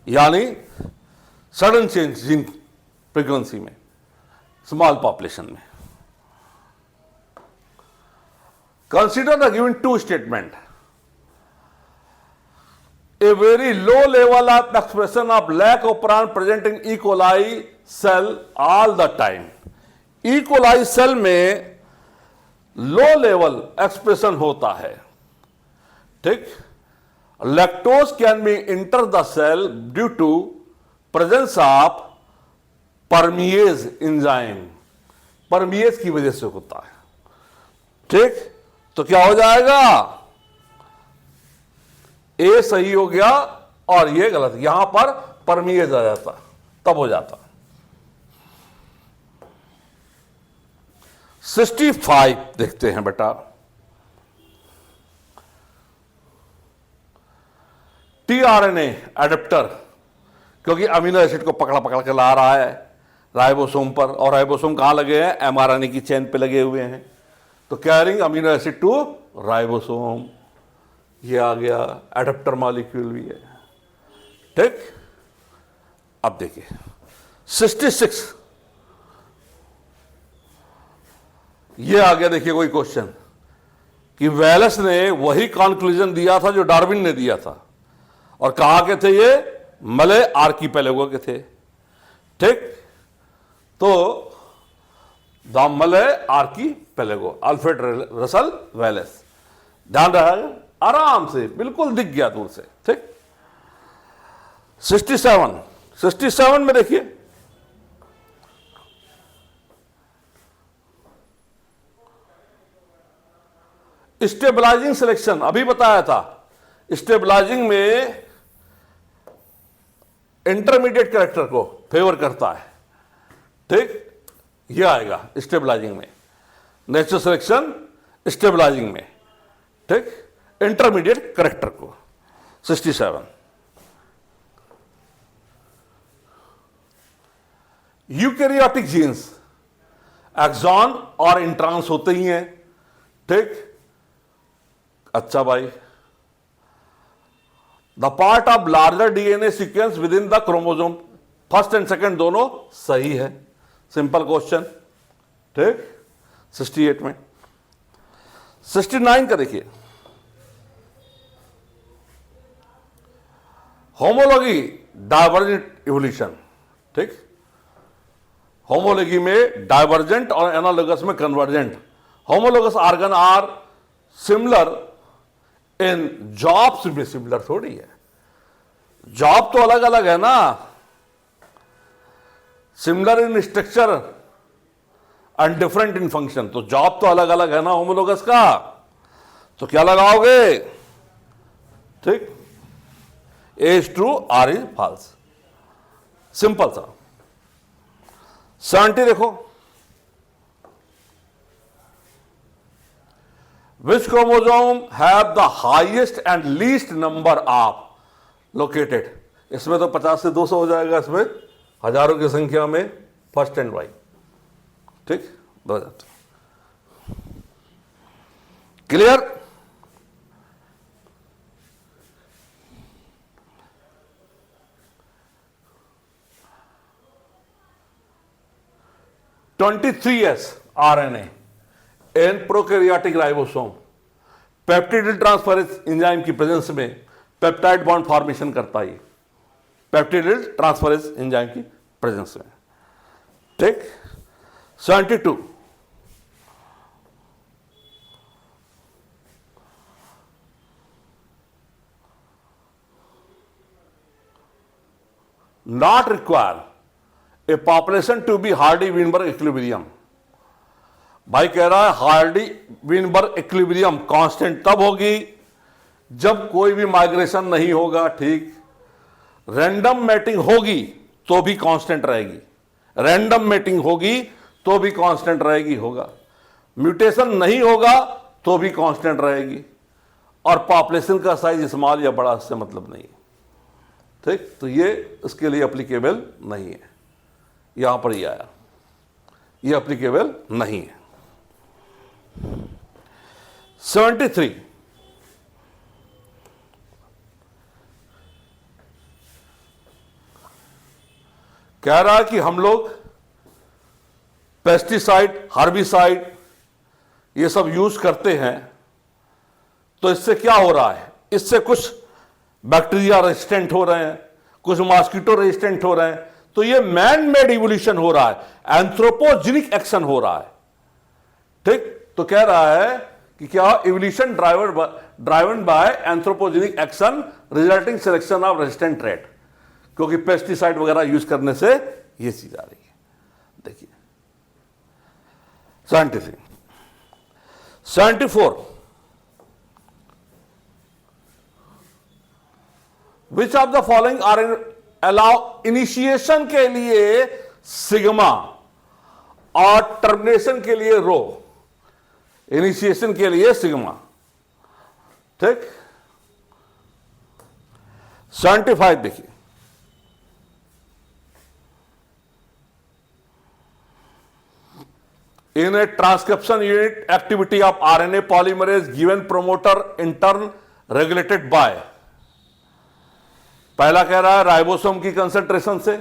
यानी सडन चेंज जीन फ्रीक्वेंसी में स्मॉल पॉपुलेशन में। Consider the given two statement, a very low level of expression of lac operon present in E coli cell all the time. E coli cell में low level expression होता है, ठीक। Lactose can be enter the cell due to presence of permease enzyme, परमिएज की वजह से होता है, ठीक। तो क्या हो जाएगा, ए सही हो गया और ये गलत, यहां पर परमिएज आ जाता, तब हो जाता। 65 देखते हैं बेटा। टीआरएनए एडेप्टर, क्योंकि अमीनो एसिड को पकड़ा पकड़ के ला रहा है राइबोसोम पर, और राइबोसोम कहां लगे हैं, एमआरएनए की चेन पे लगे हुए हैं, तो carrying amino acid to ribosome, ये आ गया, एडेप्टर मॉलिक्यूल भी है, ठीक। अब देखिए 66, ये आ गया, देखिए कोई क्वेश्चन कि वेलेस ने वही कंक्लूजन दिया था जो डार्विन ने दिया था, और कहां के थे ये, मले आर्कीपेलागो के थे, ठीक। तो द मले आर्कीपेलागो, अल्फ्रेड रसल वेलेस, ध्यान रहा, आराम से बिल्कुल दिख गया दूर से, ठीक। 67 में देखिए, स्टेबलाइजिंग सिलेक्शन अभी बताया था, स्टेबलाइजिंग में इंटरमीडिएट कैरेक्टर को फेवर करता है, ठीक। ये आएगा स्टेबलाइजिंग में, नेचुरल सिलेक्शन स्टेबलाइजिंग में, ठीक, इंटरमीडिएट कैरेक्टर को। 67 यूकैरियोटिक जीन्स एक्सॉन और इंट्रांस होते ही हैं, ठीक। अच्छा भाई, the part of larger DNA sequence with in the chromosome, first and second दोनों सही है, सिंपल क्वेश्चन, ठीक। 68 में। 69 का देखिए, होमोलॉगी डाइवर्जेंट इवोल्यूशन, ठीक। होमोलॉगी में डाइवर्जेंट और एनालॉगस में convergent. Homologous organ are similar in jobs में, सिमिलर थोड़ी है, जॉब तो अलग अलग है ना, similar in structure and different in function, तो जॉब तो अलग अलग है ना होमोलॉगस का, तो क्या लगाओगे, ठीक। A is true, R is false, simple सा। 70 देखो, which chromosome have the highest and least number of located, इसमें तो 50 से 200 हो जाएगा, इसमें हजारों की संख्या में फर्स्ट एंड वाई, ठीक। 2000 क्लियर। (23S) RNA इन prokaryotic ribosome peptidyl transferase enzyme की प्रेजेंस में पेप्टाइड बॉन्ड फॉर्मेशन करता है, पेप्टिडाइल ट्रांसफरेज एंजाइम की प्रेजेंस में, ठीक। 72 not require a population to be Hardy Weinberg equilibrium. भाई कह रहा है हार्डी वीनबर्ग इक्विलिब्रियम कांस्टेंट तब होगी जब कोई भी माइग्रेशन नहीं होगा, ठीक। रैंडम मैटिंग होगी तो भी कांस्टेंट रहेगी, रैंडम मैटिंग होगी तो भी कांस्टेंट रहेगी, होगा, म्यूटेशन नहीं होगा तो भी कांस्टेंट रहेगी, और पॉपुलेशन का साइज स्मॉल या बड़ा इससे मतलब नहीं है, ठीक। तो ये इसके लिए एप्लीकेबल नहीं है, यहां पर ही आया, ये एप्लीकेबल नहीं है। 73 कह रहा है कि हम लोग पेस्टिसाइड, हार्बिसाइड ये सब यूज करते हैं, तो इससे क्या हो रहा है, इससे कुछ बैक्टीरिया रेजिस्टेंट हो रहे हैं, कुछ मॉस्किटो रेजिस्टेंट हो रहे हैं, तो ये मैन मेड इवोल्यूशन हो रहा है, एंथ्रोपोजेनिक एक्शन हो रहा है। ठीक, तो कह रहा है कि क्या evolution driven by anthropogenic action resulting selection of resistant trait, क्योंकि पेस्टिसाइड वगैरह यूज करने से ये चीज आ रही है। देखिए 74 which of the following are allow initiation के लिए सिग्मा और टर्मिनेशन के लिए रो। इनिशिएशन के लिए सिग्मा, ठीक। 75 देखिए, in a transcription unit activity of RNA polymerase given promoter in turn regulated by। पहला कह रहा है राइबोसोम की कंसंट्रेशन से,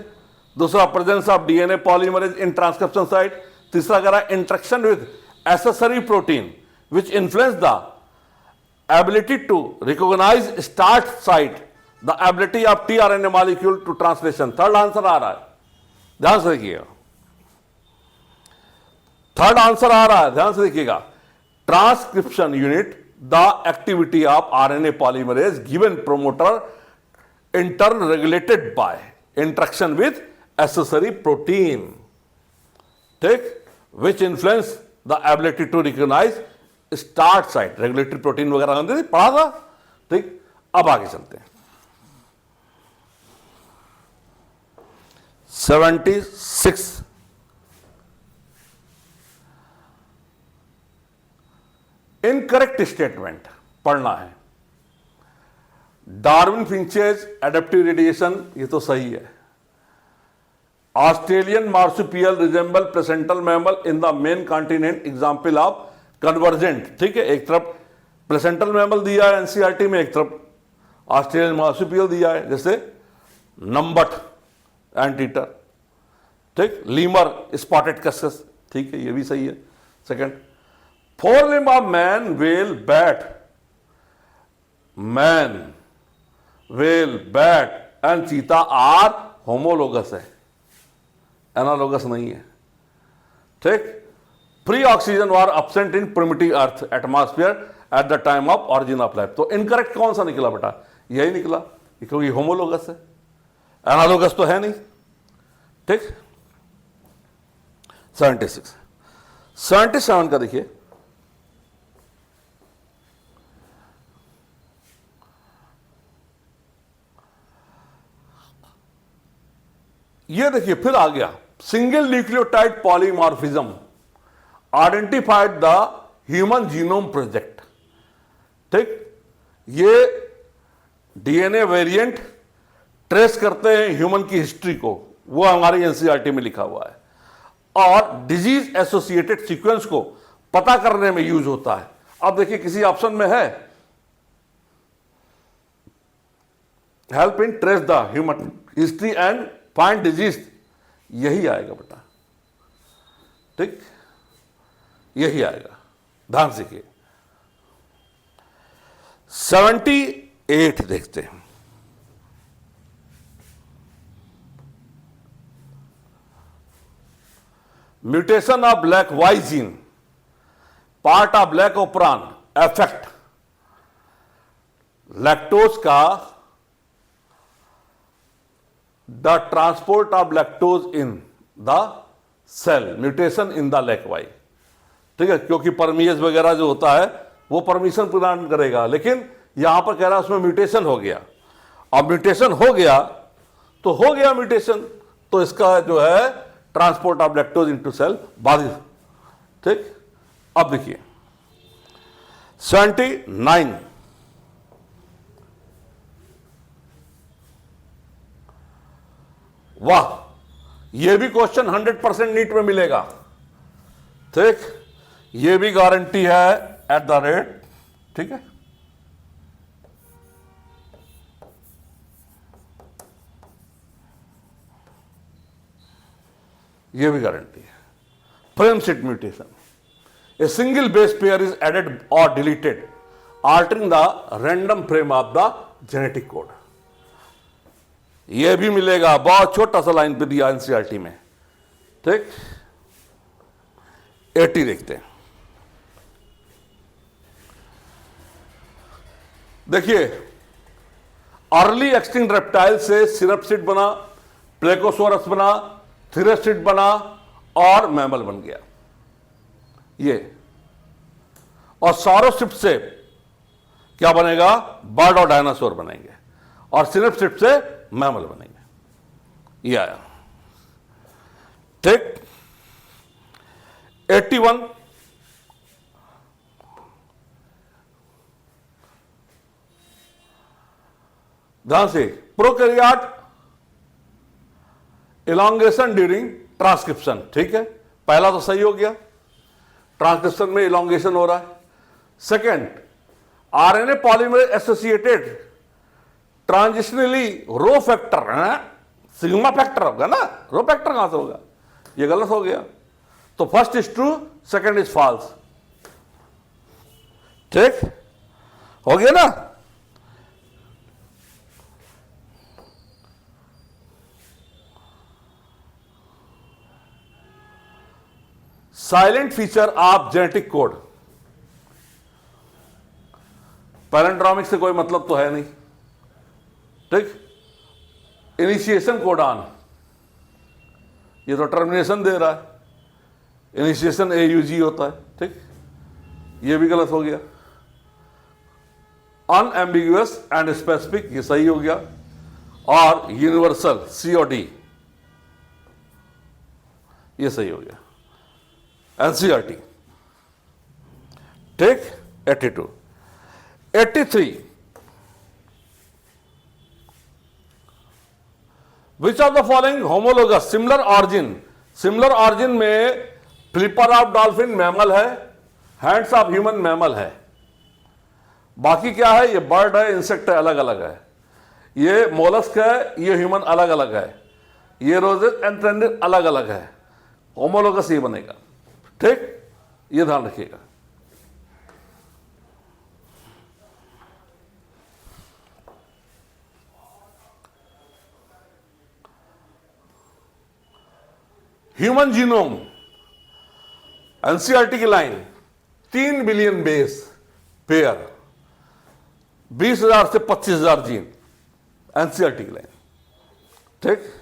दूसरा presence of DNA polymerase in transcription site, तीसरा कह रहा है interaction with accessory protein which influence the ability to recognise start site, the ability of tRNA molecule to translation. Third answer आ रहा है, ध्यान से देखिएगा। थर्ड आंसर आ रहा है, ध्यान से देखिएगा। Transcription unit the activity of RNA polymerase given promoter in turn regulated by interaction with accessory protein, ठीक, which influence the ability to recognize start site। Regulatory protein वगैरह पढ़ा था, ठीक। अब आगे चलते हैं 76 इनकरेक्ट स्टेटमेंट पढ़ना है। डार्विन फिंचेज एडेप्टिव रेडिएशन, ये तो सही है। Australian marsupial resemble placental mammal in the main continent, example of convergent, ठीक है। एक तरफ प्लेसेंटल मैमल दिया है एनसीईआरटी में, एक तरफ ऑस्ट्रेलियन मार्सुपियल दिया है, जैसे नंबट एंटीटर, ठीक। लीमर स्पॉटेड कस्कस, ठीक है, ये भी सही है। Second, four limb of man, whale, bat, man, whale, bat and चीता आर होमोलोगस है, एनालोगस नहीं है, ठीक। Pre oxygen were absent in primitive earth atmosphere at the time of origin of life. तो इनकरेक्ट कौन सा निकला बेटा? यही निकला, क्योंकि होमोलोगस है, एनालोगस तो है नहीं, ठीक। 76 77 का देखिए, ये देखिए फिर आ गया, single nucleotide polymorphism identified the human genome project, ठीक। ये डीएनए वेरिएंट ट्रेस करते हैं ह्यूमन की हिस्ट्री को, वो हमारी एनसीईआरटी में लिखा हुआ है, और डिजीज एसोसिएटेड सीक्वेंस को पता करने में यूज होता है। अब देखिए किसी ऑप्शन में है help in trace the human history and find disease, यही आएगा बेटा, ठीक, यही आएगा, ध्यान से देखिए। 78 देखते हैं, mutation of black Y gene part of black operon effect lactose का the transport of lactose in the cell, mutation in the lac Y, ठीक है, क्योंकि परमीज वगैरह जो होता है वो परमिशन प्रदान करेगा, लेकिन यहां पर कह रहा है उसमें म्यूटेशन हो गया। अब म्यूटेशन हो गया तो हो गया म्यूटेशन, तो इसका जो है transport of lactose into cell बाधित, ठीक। अब देखिए 79 वाह, यह भी क्वेश्चन 100% नीट में मिलेगा, ठीक, यह भी गारंटी है एट द रेट, ठीक है। यह भी गारंटी है। Frame set mutation, a single base pair is added और deleted altering the random frame of the genetic code, ये भी मिलेगा, बहुत छोटा सा लाइन पे दिया एनसीईआरटी में। ठीक, 80 देखते हैं। देखिए, अर्ली एक्सटिंक्ट रेप्टाइल से सिरपसिड बना, प्लेकोसोरस बना, थिरेसिड बना और मैमल बन गया ये। और सौरोसिड से क्या बनेगा? बर्ड और डायनासोर बनेंगे, और सिनेप्सिड से मैमल बनेंगे। ये आया। ठीक, 81 ध्यान से, प्रोकैरियोट इलॉन्गेशन ड्यूरिंग ट्रांसक्रिप्शन। ठीक है, पहला तो सही हो गया, ट्रांसक्रिप्शन में इलॉन्गेशन हो रहा है। Second, RNA polymerase associated transitionally rho factor है, सिग्मा फैक्टर होगा ना, रो फैक्टर कहां से होगा? ये गलत हो गया। तो first is true, second is false. ठीक हो गया ना। Silent feature of genetic code, palindromic से कोई मतलब तो है नहीं। ठीक, इनिशिएशन कोडान, ये तो टर्मिनेशन दे रहा है, इनिशिएशन AUG होता है। ठीक, ये भी गलत हो गया। अनएम्बिगुअस एंड स्पेसिफिक, ये सही हो गया। और यूनिवर्सल C और D, ये सही हो गया। एनसीईआरटी। ठीक, 82। 83, विच of the following homologous similar origin? Similar origin में फ्लिपर ऑफ डॉल्फिन मैमल है, हैंड्स ऑफ ह्यूमन मैमल है, बाकी क्या है? ये बर्ड है, इंसेक्ट है, अलग अलग है। ये मोलस्क है, ये ह्यूमन अलग अलग है, ये रोजेस एंथ्रेंडिड अलग अलग है। होमोलोगस ये बनेगा। ठीक, ये ध्यान रखिएगा। ह्यूमन जीनोम, एनसीईआरटी की लाइन, 3 बिलियन बेस पेयर, 20,000 से 25,000 जीन, एनसीईआरटी की लाइन। ठीक,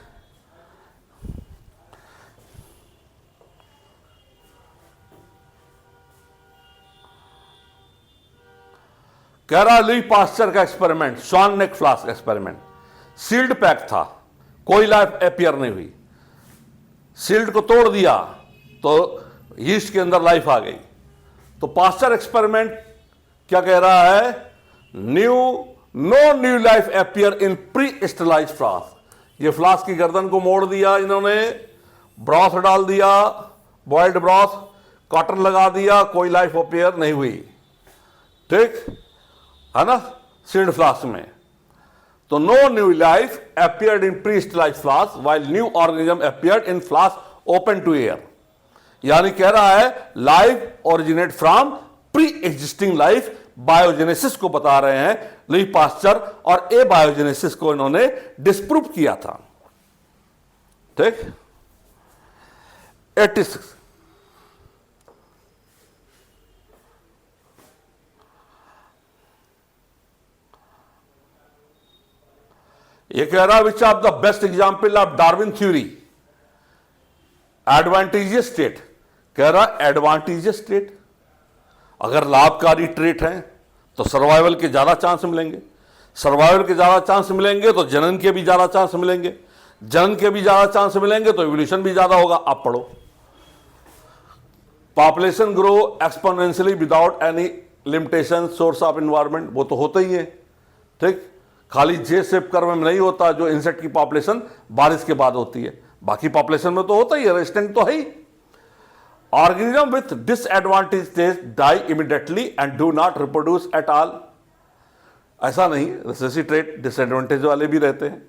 कह रहा लुई पास्चर का एक्सपेरिमेंट, स्वान नेक फ्लास्क एक्सपेरिमेंट, सील्ड पैक था, कोई लाइफ अपियर नहीं हुई। सील्ड को तोड़ दिया तो यीस्ट के अंदर लाइफ आ गई। तो पास्चर एक्सपेरिमेंट क्या कह रहा है? No new life appear in pre sterilised flask. ये फ्लास्क की गर्दन को मोड़ दिया इन्होंने, ब्रॉथ डाल दिया, बॉइल्ड ब्रॉथ, कॉटन लगा दिया, कोई लाइफ अपियर नहीं हुई। ठीक है ना, सील्ड फ्लास्क में। तो no new life appeared in pre-sterilized flask while new organism appeared in flask open to air। यानी कह रहा है life originate from pre existing life. Biogenesis को बता रहे हैं लुई पास्चर, और ए बायोजेनेसिस को इन्होंने डिस्प्रूव किया था। ठीक, 86, ये कह रहा है विच of the best example of Darwin theory? Advantageous state, कह रहा एडवांटेजियस स्टेट। अगर लाभकारी ट्रेट हैं तो सर्वाइवल के ज्यादा चांस मिलेंगे, सर्वाइवल के ज्यादा चांस मिलेंगे तो जनन के भी ज्यादा चांस मिलेंगे, जनन के भी ज्यादा चांस मिलेंगे तो एवोल्यूशन भी ज्यादा होगा। आप पढ़ो, population grow exponentially without any limitation source of environment, वो तो होता ही है। ठीक, खाली जे शेप कर्व में नहीं होता जो इंसेक्ट की पॉपुलेशन बारिश के बाद होती है, बाकी पॉपुलेशन में तो होता ही है, रेजिस्टेंट तो है ही। Organism with disadvantage stage die immediately and do not reproduce at all. ऐसा नहीं, रिसेसिव ट्रेट डिसएडवांटेज वाले भी रहते हैं।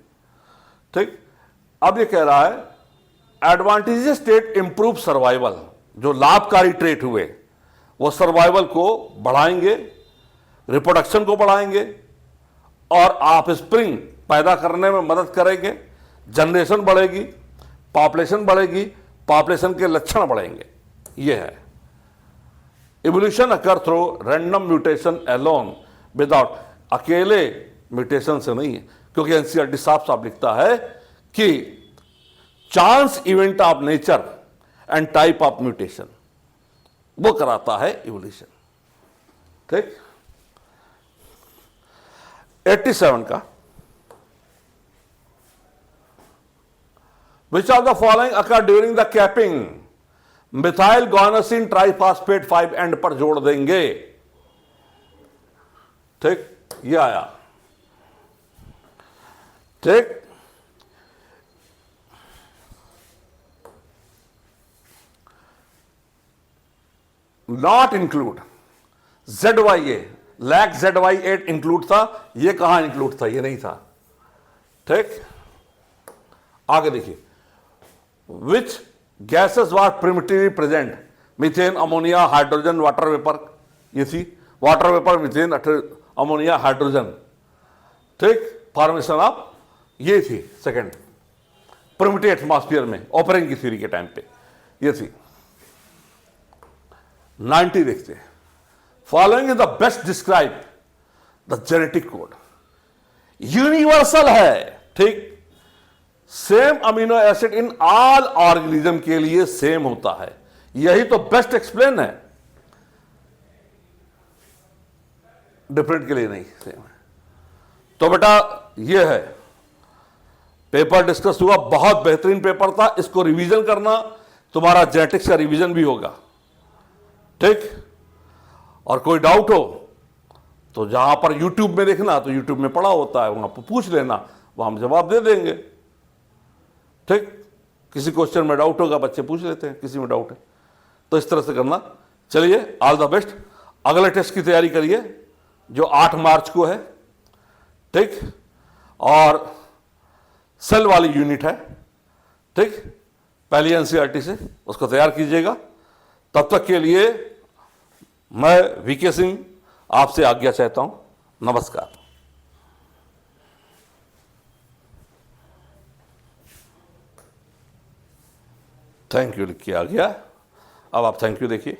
ठीक, अब ये कह रहा है एडवांटेजियस स्टेट इंप्रूव सर्वाइवल। जो लाभकारी ट्रेट हुए वो सर्वाइवल को बढ़ाएंगे, रिप्रोडक्शन को बढ़ाएंगे और ऑफ स्प्रिंग पैदा करने में मदद करेंगे, जनरेशन बढ़ेगी, पॉपुलेशन बढ़ेगी, पॉपुलेशन के लक्षण बढ़ेंगे। ये है evolution occur through random mutation alone, without, अकेले म्यूटेशन से नहीं है, क्योंकि एनसीईआरटी साफ साफ लिखता है कि chance event of nature and type of mutation वो कराता है इवोल्यूशन। ठीक, 87 का, which of the following occur during the capping, methyl guanosine triphosphate 5 end पर जोड़ देंगे। ठीक, ये आया। ठीक, not include ZYA, lac ZY8 include था, ये कहां इंक्लूड था, ये नहीं था। ठीक, आगे देखिए, which gases were primitively present, methane, ammonia, hydrogen, water vapour, ये थी water vapour, methane, ammonia, hydrogen. ठीक, फॉर्मेशन ऑफ, ये थी सेकंड प्रिमिटिव एटमॉस्फेयर में ऑपरेंग की थ्योरी के टाइम पे, ये थी। 90 देखते हैं, following is the best describe the genetic code, universal है। ठीक, same amino acid in all organism के लिए सेम होता है, यही तो बेस्ट एक्सप्लेन है, डिफरेंट के लिए नहीं सेम है। तो बेटा ये है, पेपर डिस्कस हुआ, बहुत बेहतरीन पेपर था, इसको रिवीजन करना, तुम्हारा जेनेटिक्स का रिवीजन भी होगा। ठीक, और कोई डाउट हो तो जहां पर यूट्यूब में देखना, तो यूट्यूब में पढ़ा होता है, वहां पर पूछ लेना, वहां हम जवाब दे देंगे। ठीक, किसी क्वेश्चन में डाउट होगा, बच्चे पूछ लेते हैं, किसी में डाउट है तो इस तरह से करना। चलिए, ऑल द बेस्ट। अगले टेस्ट की तैयारी करिए जो 8 मार्च को है। ठीक, और सेल वाली यूनिट है। ठीक, पहली एनसीईआरटी से उसको तैयार कीजिएगा। तब तक के लिए मैं वीके सिंह आपसे आज्ञा चाहता हूं। नमस्कार। थैंक यू लिख के आ गया। अब आप थैंक यू देखिए।